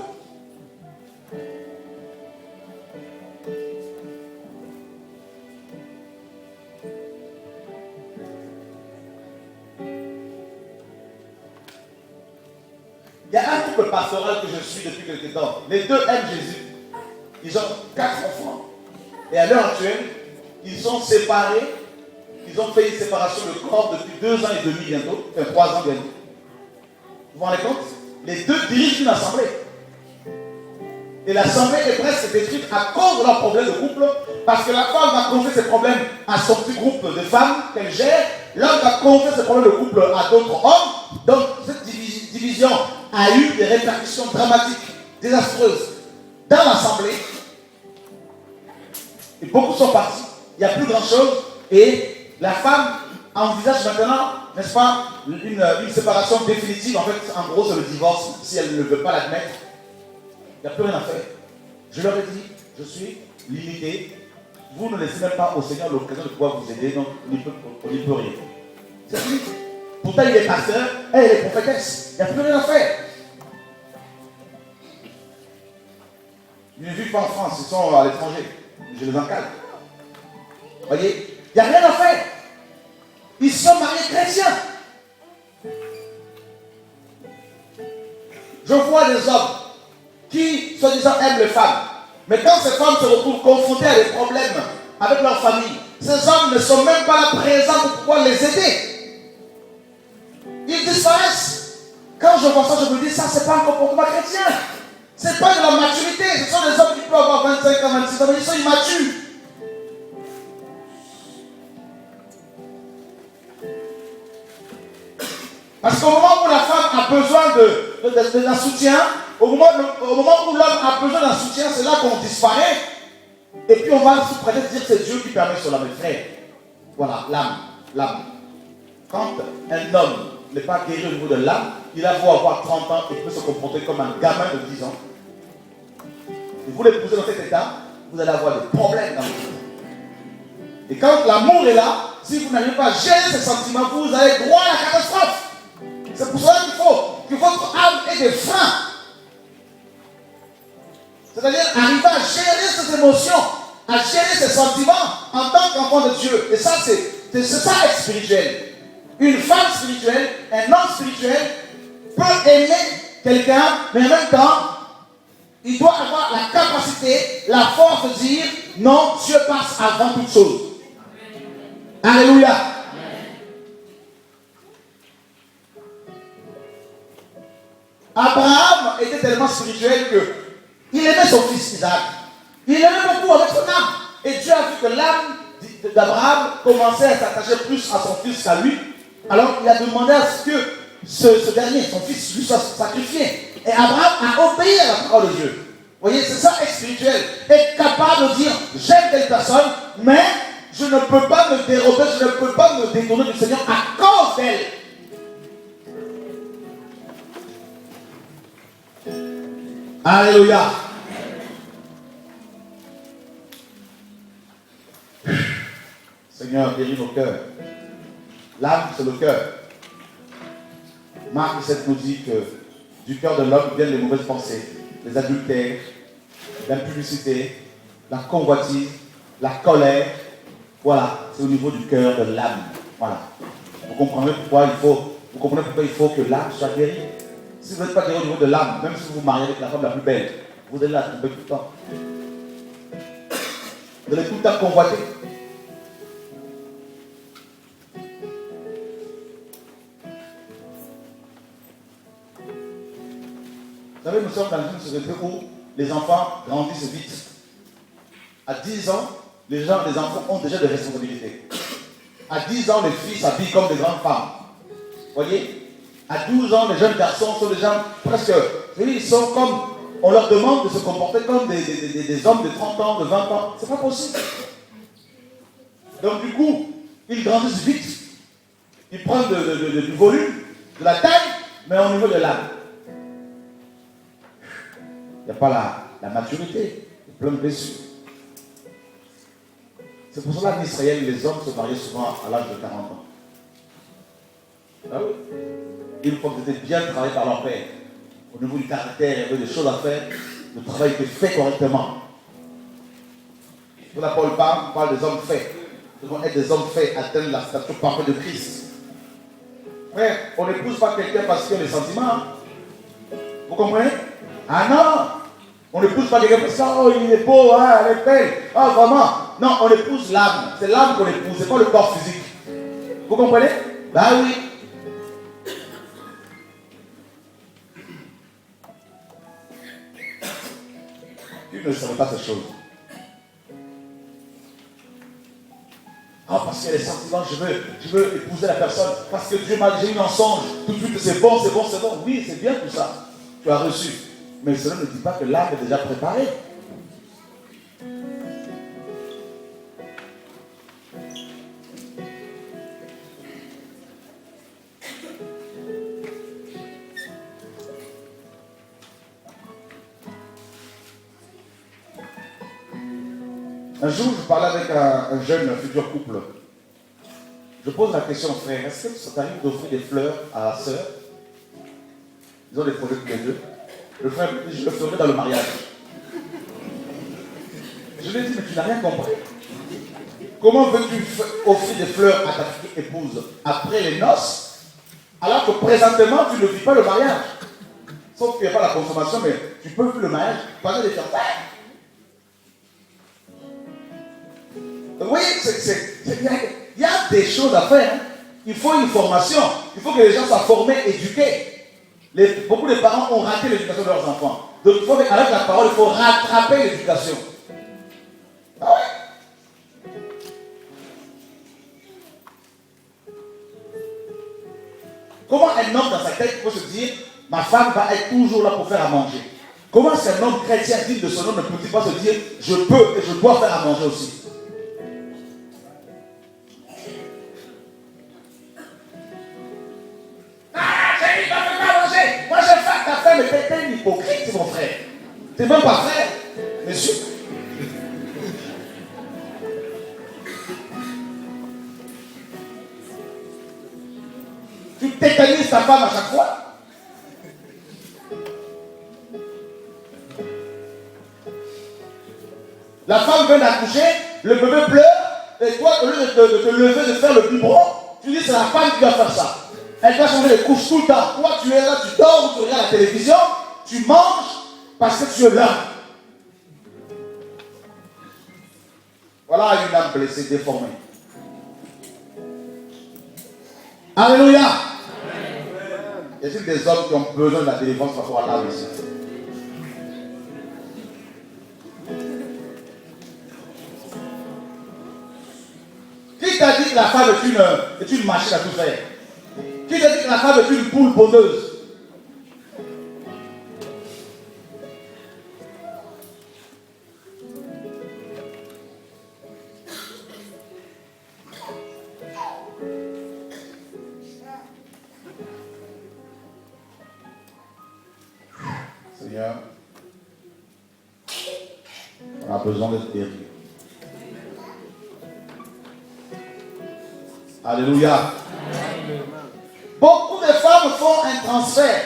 Il y a un couple pastoral que je suis depuis quelque temps. Les deux aiment Jésus. Ils ont 4 enfants. Et à l'heure actuelle, ils sont séparés. Ils ont fait une séparation de corps depuis 2 ans et demi bientôt. Enfin 3 ans bientôt. Vous vous rendez compte? Les deux dirigent une assemblée. Et l'assemblée est presque détruite à cause de leur problème de couple. Parce que la femme va confier ses problèmes à son petit groupe de femmes qu'elle gère. L'homme va confier ses problèmes de couple à d'autres hommes. Donc cette division a eu des répercussions dramatiques, désastreuses dans l'assemblée. Et beaucoup sont partis. Il n'y a plus grand chose. Et la femme envisage maintenant, n'est-ce pas, une séparation définitive. En fait, en gros, c'est le divorce. Si elle ne veut pas l'admettre, il n'y a plus rien à faire. Je leur ai dit, je suis limité. Vous ne laissez même pas au Seigneur l'occasion de pouvoir vous aider, donc on n'y peut rien. C'est fini. Pourtant, il est pasteur, elle est prophétesse. Il n'y a plus rien à faire. Ils ne vivent pas en France, ils sont à l'étranger. Je les encadre. Vous voyez, il n'y a rien à faire. Ils sont mariés chrétiens. Je vois des hommes qui, soi-disant, aiment les femmes. Mais quand ces femmes se retrouvent confrontées à des problèmes avec leur famille, ces hommes ne sont même pas là présents pour pouvoir les aider. Ils disparaissent. Quand je vois ça, je me dis, ça, c'est pas un comportement chrétien. C'est pas de la maturité. Ce sont des hommes qui peuvent avoir 25 ans, 26 ans, mais ils sont immatures. Parce qu'au moment où la femme a besoin d'un soutien, au moment où l'homme a besoin d'un soutien, c'est là qu'on disparaît. Et puis on va sous prétexte dire que c'est Dieu qui permet cela, mes frères. Voilà, l'âme. Quand un homme n'est pas guéri au niveau de l'âme, il a beau avoir 30 ans, il peut se comporter comme un gamin de 10 ans. Et vous l'épousez dans cet état, vous allez avoir des problèmes dans votre vie. Et quand l'amour est là, si vous n'arrivez pas à gérer ces sentiments, vous allez droit à la catastrophe. C'est pour cela qu'il faut que votre âme ait des freins. C'est-à-dire arriver à gérer ses émotions, à gérer ses sentiments en tant qu'enfant de Dieu. Et ça, c'est ça être spirituel. Une femme spirituelle, un homme spirituel peut aimer quelqu'un, mais en même temps, il doit avoir la capacité, la force de dire non, Dieu passe avant toute chose. Alléluia. Abraham était tellement spirituel qu'il aimait son fils Isaac. Il aimait beaucoup avec son âme. Et Dieu a vu que l'âme d'Abraham commençait à s'attacher plus à son fils qu'à lui. Alors il a demandé à ce que ce dernier, son fils, lui soit sacrifié. Et Abraham a obéi à la parole de Dieu. Vous voyez, c'est ça être spirituel. Être capable de dire, j'aime telle personne, mais je ne peux pas me dérober, je ne peux pas me détourner du Seigneur à cause d'elle. Alléluia. Seigneur, guéris nos cœurs. L'âme, c'est le cœur. Marc 7 nous dit que du cœur de l'homme viennent les mauvaises pensées, les adultères, l'impudicité, la convoitise, la colère, Voilà, c'est au niveau du cœur, de l'âme. Voilà. Vous comprenez pourquoi il faut que l'âme soit guérie. Si vous n'êtes pas guéri au niveau de l'âme, même si vous vous mariez avec la femme la plus belle, vous allez la tromper tout le temps. Vous allez tout le temps convoiter. Vous savez, nous sommes dans une société où les enfants grandissent vite. À 10 ans, les enfants ont déjà des responsabilités. À 10 ans, les filles s'habillent comme des grandes femmes. Vous voyez? À 12 ans, les jeunes garçons sont des gens presque... Ils sont comme... On leur demande de se comporter comme des hommes de 30 ans, de 20 ans. C'est pas possible. Donc du coup, ils grandissent vite. Ils prennent du volume, de la taille, mais au niveau de l'âme. Il n'y a pas la maturité. Il y a plein de blessures. C'est pour cela qu'en Israël, les hommes se mariaient souvent à l'âge de 40 ans. Ah oui. Une fois qu'ils étaient bien travaillés par leur père, au niveau du caractère, il y avait des choses à faire, le travail était fait correctement. Quand la Paul parle des hommes faits. Nous devons être des hommes faits, atteindre la stature parfaite de Christ. Frère, on n'épouse pas quelqu'un parce qu'il y a des sentiments. Vous comprenez? Ah non! On n'épouse pas quelqu'un parce que oh, il est beau, hein, elle est belle. Ah, vraiment? Non, on épouse l'âme. C'est l'âme qu'on épouse, c'est pas le corps physique. Vous comprenez? Bah oui. Tu ne savais pas ces choses. Ah, parce qu'il y a des sentiments, je veux épouser la personne, parce que Dieu m'a déjà eu un songe, tout de suite c'est bon, c'est bon, c'est bon. Oui, c'est bien tout ça. Tu as reçu. Mais cela ne dit pas que l'âme est déjà préparée. Un jour, je parlais avec un jeune futur couple. Je pose la question, frère, est-ce que ça t'arrive d'offrir des fleurs à la sœur? Ils ont des projets tous les deux. Le frère me dit, je le ferai dans le mariage. Je lui ai dit, mais tu n'as rien compris. Comment veux-tu offrir des fleurs à ta future épouse après les noces, alors que présentement, tu ne vis pas le mariage? Sauf qu'il n'y a pas la consommation, mais tu peux vivre le mariage pendant les temps. Vous voyez, il y a des choses à faire. Hein. Il faut une formation. Il faut que les gens soient formés, éduqués. Beaucoup de parents ont raté l'éducation de leurs enfants. Donc, il faut, avec la parole, il faut rattraper l'éducation. Ah oui. Comment un homme dans sa tête peut se dire, ma femme va être toujours là pour faire à manger? Comment est-ce qu'un homme chrétien digne de son nom ne peut-il pas se dire, je peux et je dois faire à manger aussi? Moi, je fais ta femme, mais t'es un hypocrite, mon frère. T'es même pas frère, monsieur. Tu tétanises ta femme à chaque fois. La femme vient d'accoucher, le bébé pleure, et toi, au lieu de te lever, de faire le biberon, tu dis c'est la femme qui va faire ça. Elle doit changer les couches tout le temps. Toi, tu es là, tu dors, tu regardes la télévision, tu manges parce que tu es là. Voilà une âme blessée, déformée. Alléluia. Y a-t-il des hommes qui ont besoin de la délivrance par rapport à l'âme ici? Qui t'a dit que la femme est une machine à tout faire? Qui t'a dit que la femme est une poule pondeuse? Seigneur, on a besoin d'être guéri. Alléluia. Beaucoup de femmes font un transfert.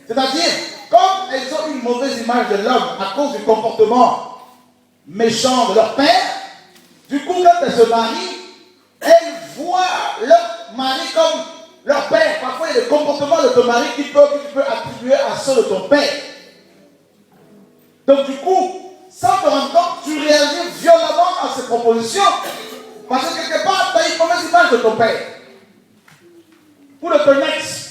C'est-à-dire, comme elles ont une mauvaise image de l'homme à cause du comportement méchant de leur père, du coup, quand elles se marient, voient leur mari comme leur père. Parfois, il y a des comportements de ton mari que tu peux attribuer à ceux de ton père. Donc du coup, sans te rendre compte, tu réagis violemment à ces propositions. Parce que quelque part, tu as une mauvaise image de ton père. Ou de ton ex.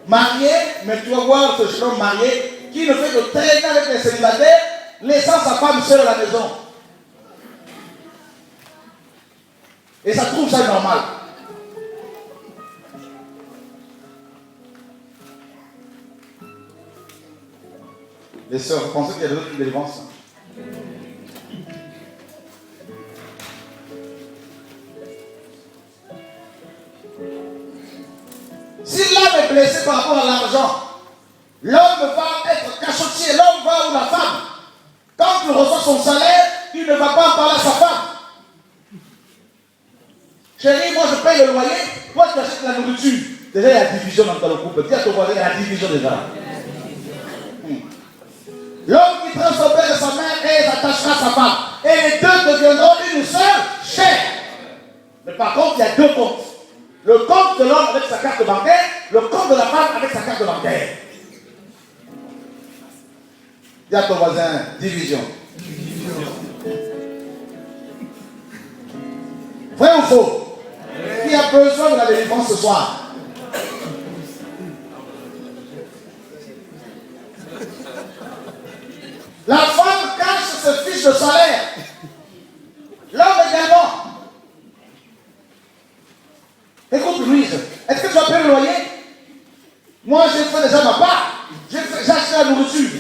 Marié, mais tu vas voir ce jeune homme marié qui ne fait que traîner avec les célibataires, laissant sa femme seule à la maison. Et ça trouve ça normal. Les sœurs, vous pensez qu'il y a d'autres délivrance? Si l'homme est blessé par rapport à l'argent, l'homme va être cachotier, l'homme va ou la femme. Quand il reçoit son salaire, il ne va pas en parler à sa femme. Chérie, moi je paye le loyer, toi tu achètes la nourriture. Déjà il y a division dans le couple. Dis à ton voisin, il y a la division déjà. L'homme qui traite son père et sa mère et s'attachera à sa femme. Et les deux deviendront une seule chair. Mais par contre, il y a deux comptes. Le compte de l'homme avec sa carte bancaire, le compte de la femme avec sa carte bancaire. Dis à ton voisin, division. Vrai ou faux? Qui a besoin de la délivrance ce soir? La femme cache ses fiches de salaire. L'homme également. Écoute Louise, est-ce que tu as payé le loyer? Moi j'ai fait déjà ma part. J'ai acheté la nourriture.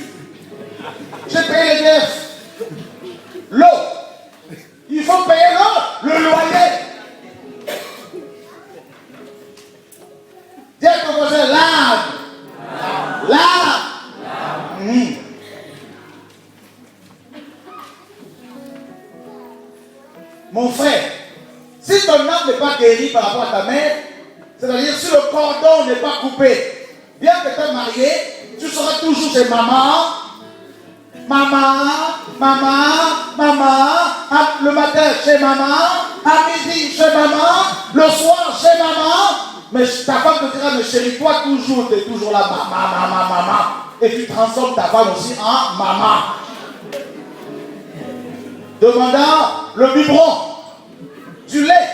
J'ai payé les biens. L'eau. Il faut payer l'eau, le loyer. Dis à ton voisin, lave. Lave. Mon frère, si ton âme n'est pas guérie par rapport à ta mère, c'est-à-dire si le cordon n'est pas coupé, bien que tu es marié, tu seras toujours chez maman, le matin chez maman, à midi chez maman, le soir chez maman, mais ta femme te dira, mais chérie, toi toujours, tu es toujours là, maman, et tu transformes ta femme aussi en maman. Demandant le biberon, du lait.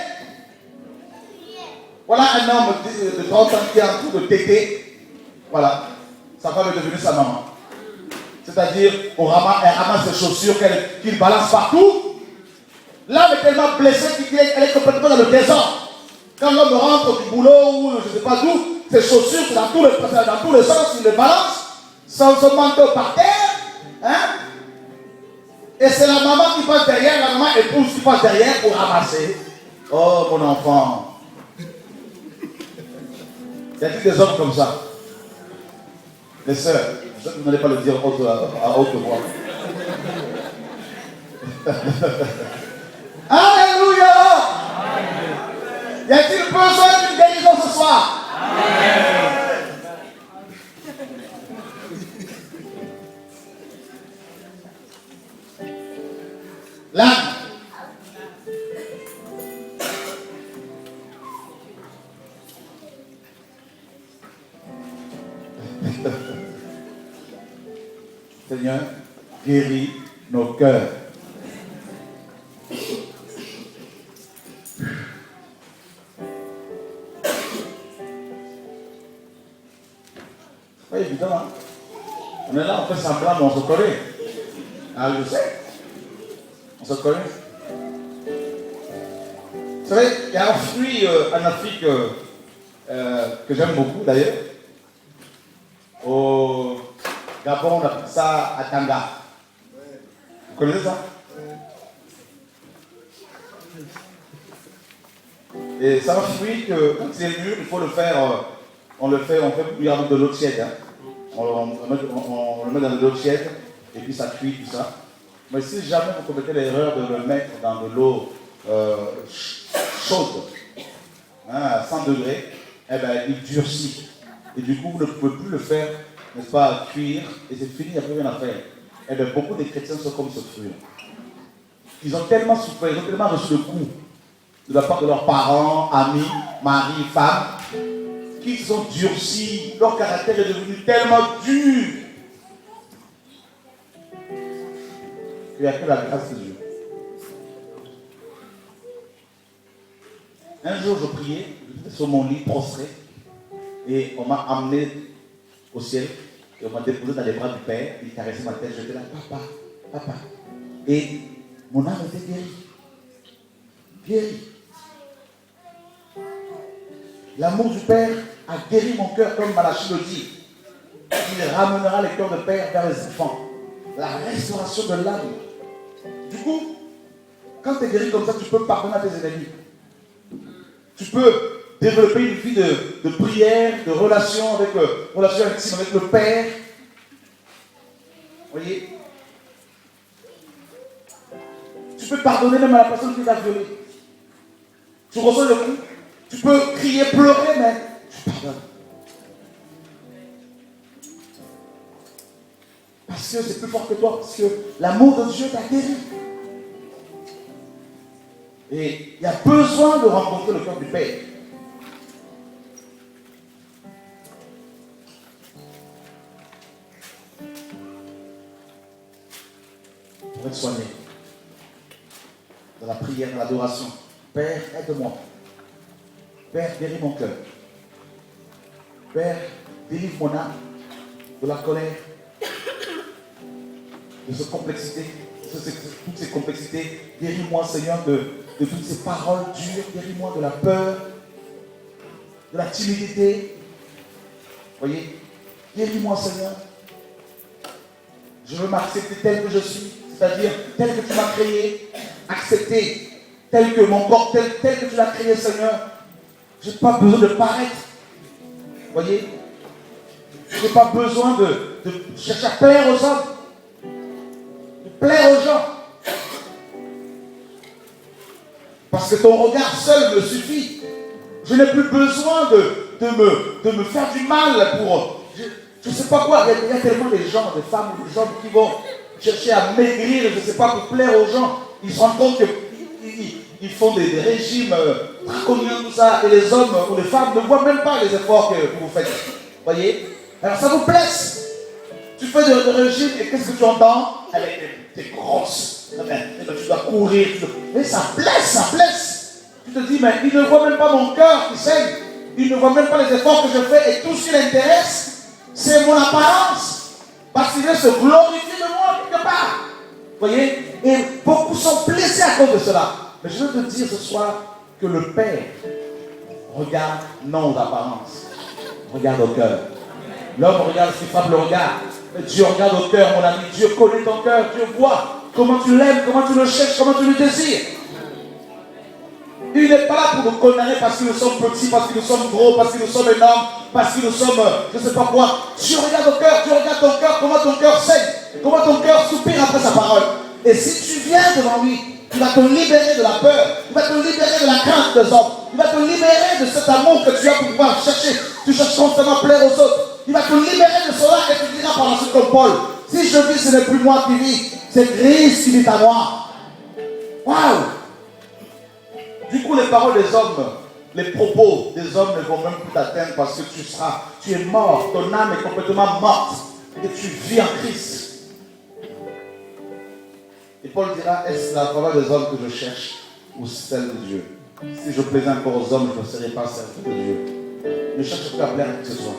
Voilà un homme de 30 ans qui est en train de téter. Voilà, sa femme est devenue sa maman. C'est-à-dire, elle ramasse ses chaussures qu'il balance partout. L'homme est tellement blessé qu'elle est complètement dans le désordre. Quand l'homme rentre du boulot ou je ne sais pas d'où, ses chaussures, c'est dans tous les sens, il les balance, son manteau par terre. Hein? Et c'est la maman qui passe derrière, la maman épouse qui passe derrière pour ramasser. Oh mon enfant. Y a-t-il des hommes comme ça? Les sœurs, vous n'allez pas le dire à haute voix. Alléluia! Y a-t-il besoin d'une guérison ce soir? L'âme. Seigneur, guéris nos cœurs. C'est pas évident, hein? On est là, on fait semblant, mais on se connaît. Ah, je sais. On se connaît. Vous savez, il y a un fruit en Afrique que j'aime beaucoup d'ailleurs. Au Gabon, on appelle ça Atanga. Vous connaissez ça? Et c'est un fruit que, quand il est mûr, il faut le faire, on fait bouillir avec de l'eau tiède. Hein. On le met dans de l'eau tiède, et puis ça cuit, tout ça. Mais si jamais vous commettez l'erreur de le mettre dans de l'eau chaude, hein, à 100 degrés, eh ben, il durcit. Et du coup, vous ne pouvez plus le faire, n'est-ce pas, cuire, et c'est fini, il n'y a plus rien à faire. Eh bien, beaucoup de chrétiens sont comme ce fruit. Ils ont tellement souffert, ils ont tellement reçu le coup de la part de leurs parents, amis, maris, femmes, qu'ils sont durcis, leur caractère est devenu tellement dur qu'il n'y a que la grâce de Dieu. Un jour, je priais, j'étais sur mon lit prostré, et on m'a amené au ciel, et on m'a déposé dans les bras du Père, il caressait ma tête, j'étais là, papa, papa. Et mon âme était guérie. Guérie. L'amour du Père a guéri mon cœur, comme Malachie le dit. Il ramènera les cœurs de Père vers les enfants. La restauration de l'âme. Du coup, quand tu es guéri comme ça, tu peux pardonner à tes ennemis. Tu peux développer une vie de prière, de relation intime avec le Père. Vous voyez? Tu peux pardonner même à la personne qui t'a violé. Tu reçois le coup. Tu peux crier, pleurer, mais tu pardonnes. Parce que c'est plus fort que toi, parce que l'amour de Dieu t'a guéri. Et il y a besoin de rencontrer le cœur du Père. Pour être soigné. Dans la prière, dans l'adoration. Père, aide-moi. Père, guéris mon cœur. Père, délivre mon âme de la colère, de cette complexité, toutes ces complexités. Guéris-moi, Seigneur, de toutes ces paroles dures. Guéris-moi de la peur, de la timidité. Voyez, guéris-moi, Seigneur. Je veux m'accepter tel que je suis, c'est-à-dire tel que tu m'as créé, accepter tel que mon corps, tel que tu l'as créé, Seigneur. Je n'ai pas besoin de paraître. Voyez, je n'ai pas besoin de chercher à plaire aux hommes, de plaire aux gens. Parce que ton regard seul me suffit. Je n'ai plus besoin de me faire du mal pour... Je ne sais pas quoi, il y a tellement des gens, des femmes, des hommes qui vont chercher à maigrir, je ne sais pas, pour plaire aux gens. Ils se rendent compte qu'ils font des régimes draconiens, tout ça, et les hommes ou les femmes ne voient même pas les efforts que vous faites. Voyez? Alors ça vous blesse. Tu fais des régimes et qu'est-ce que tu entends? Elle est grosse. Tu dois courir. Mais ça blesse, ça blesse. Tu te dis, mais il ne voit même pas mon cœur qui saigne. Il ne voit même pas les efforts que je fais. Et tout ce qui l'intéresse, c'est mon apparence. Parce qu'il veut se glorifier de moi quelque part. Vous voyez? Et beaucoup sont blessés à cause de cela. Mais je veux te dire ce soir que le Père regarde non aux apparences. Regarde au cœur. L'homme regarde ce qui frappe le regard. Mais Dieu regarde au cœur, mon ami. Dieu connaît ton cœur. Dieu voit comment tu l'aimes, comment tu le cherches, comment tu le désires. Il n'est pas là pour nous condamner parce que nous sommes petits, parce que nous sommes gros, parce que nous sommes énormes, parce que nous sommes je ne sais pas quoi. Dieu regarde au cœur, Dieu regarde ton cœur, comment ton cœur saigne, comment ton cœur soupire après sa parole. Et si tu viens devant lui, il va te libérer de la peur, il va te libérer de la crainte des hommes, il va te libérer de cet amour que tu as pour pouvoir chercher. Tu cherches constamment à plaire aux autres. Il va te libérer de cela et tu diras par la suite comme Paul, si je vis, ce n'est plus moi qui vis, c'est Christ qui vit à moi. Waouh! Du coup, les paroles des hommes, les propos des hommes ne vont même plus t'atteindre parce que tu es mort, ton âme est complètement morte et tu vis en Christ. Et Paul dira, est-ce la parole des hommes que je cherche ou celle de Dieu? Si je plaisais encore aux hommes, je ne serais pas serviteur de Dieu. Ne cherche pas à plaire à qui que ce soit.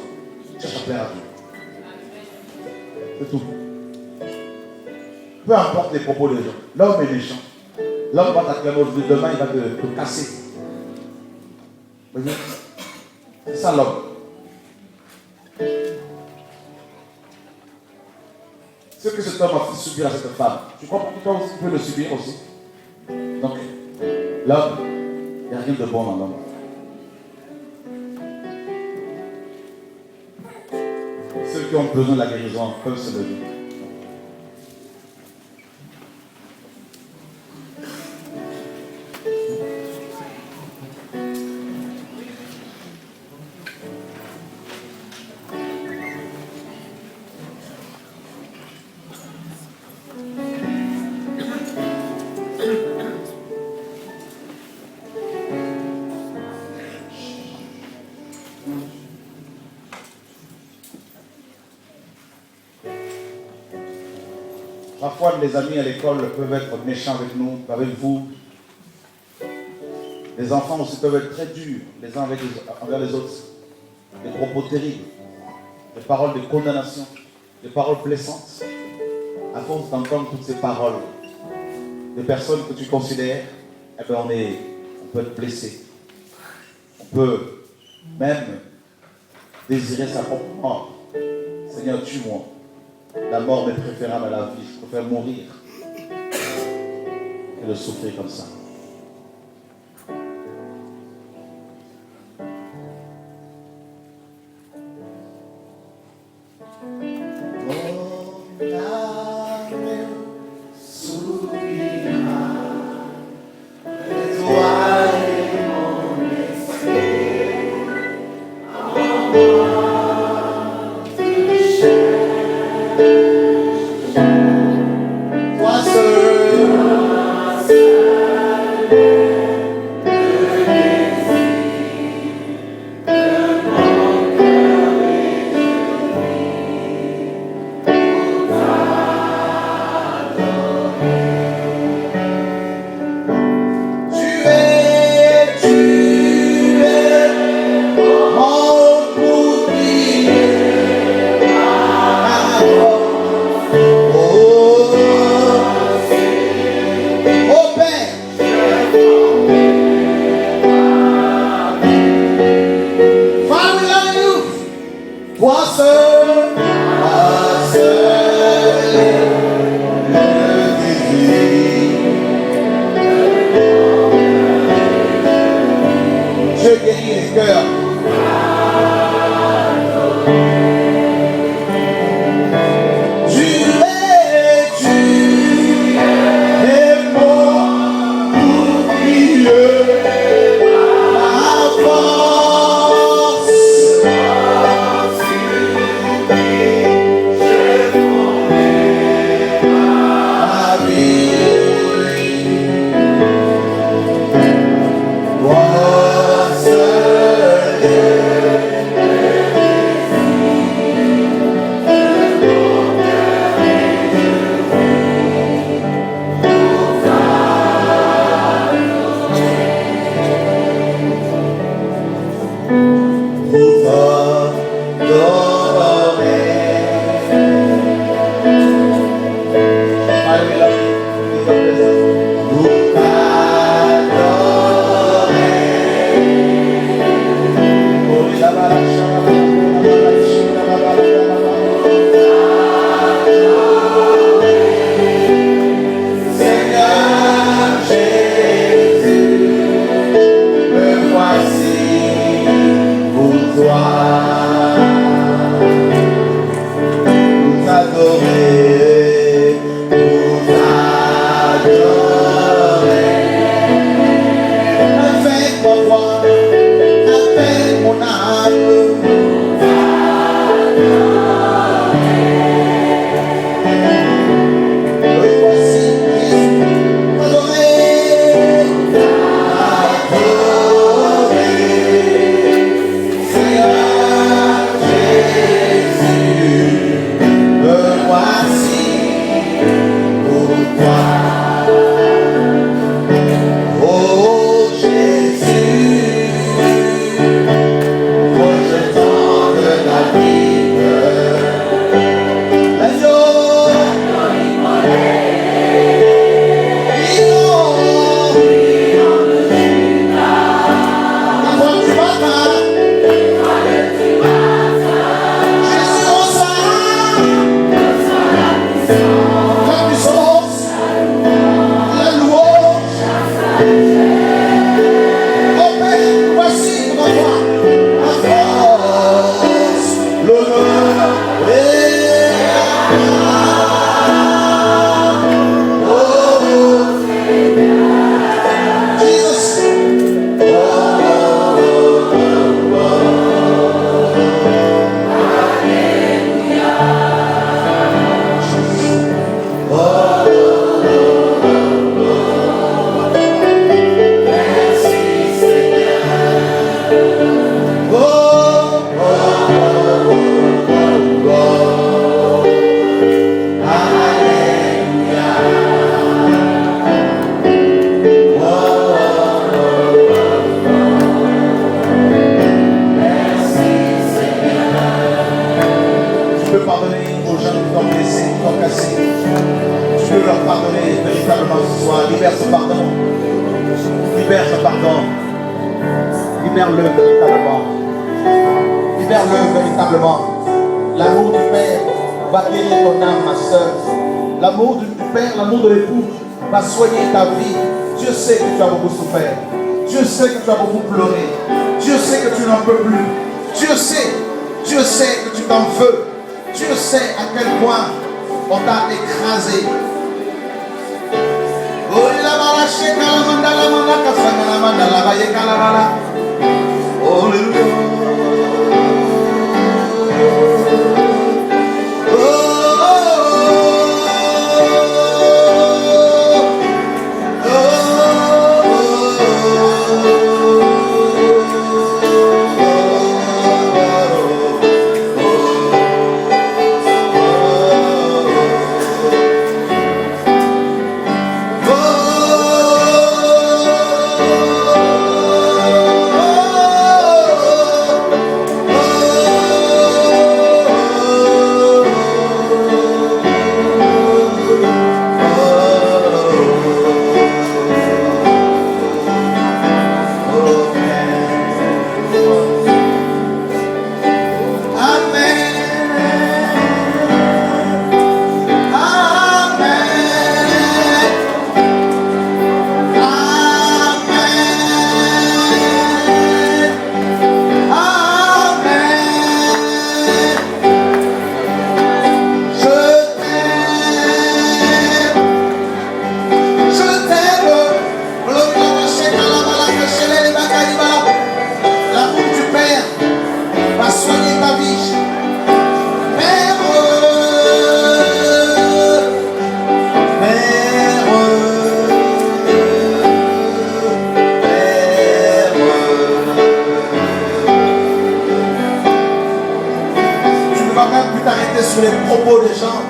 Cherche à plaire à Dieu. C'est tout. Peu importe les propos des gens. L'homme est méchant. L'homme va t'acclamer aujourd'hui, demain il va te casser. Vous voyez? C'est ça l'homme. Ce que cet homme a fait subir à cette femme, tu crois que toi aussi tu peux le subir aussi? Donc, l'homme, il n'y a rien de bon dans l'homme. Ceux qui ont besoin de la guérison peuvent se lever. Parfois, les amis à l'école peuvent être méchants avec nous, avec vous. Les enfants aussi peuvent être très durs les uns envers les autres. Des propos terribles, des paroles de condamnation, des paroles blessantes. À force d'entendre toutes ces paroles, des personnes que tu considères, eh bien on peut être blessé. On peut même désirer sa propre mort. Seigneur, tue-moi. La mort m'est préférable à la vie. Je préfère mourir que de souffrir comme ça. libère ce pardon. Libère-le véritablement. Libère-le véritablement. L'amour du Père va guérir ton âme, ma soeur. L'amour du Père, l'amour de l'époux va soigner ta vie. Dieu sait que tu as beaucoup souffert. Dieu sait que tu as beaucoup pleuré. Dieu sait que tu n'en peux plus. Dieu sait que tu t'en veux. Dieu sait à quel point on t'a écrasé. Sur les propos des gens,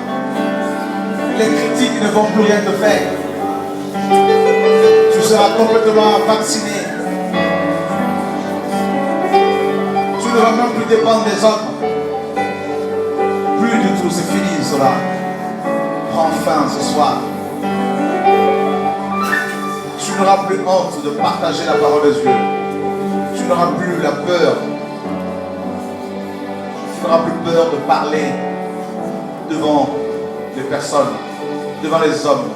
les critiques ne vont plus rien te faire. Tu seras complètement vacciné. Tu ne vas même plus dépendre des autres. Plus du tout, c'est fini cela. Prends fin ce soir. Tu n'auras plus honte de partager la parole de Dieu. Tu n'auras plus la peur. Tu n'auras plus peur de parler devant les personnes, devant les hommes,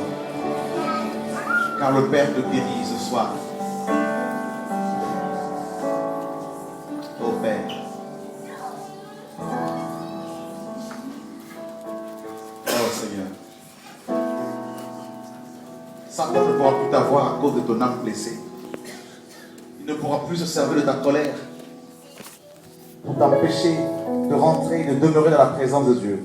car le Père te guérit ce soir. Ô Père, oh Seigneur, Satan ne pourra plus t'avoir à cause de ton âme blessée. Il ne pourra plus se servir de ta colère pour t'empêcher de rentrer et de demeurer dans la présence de Dieu.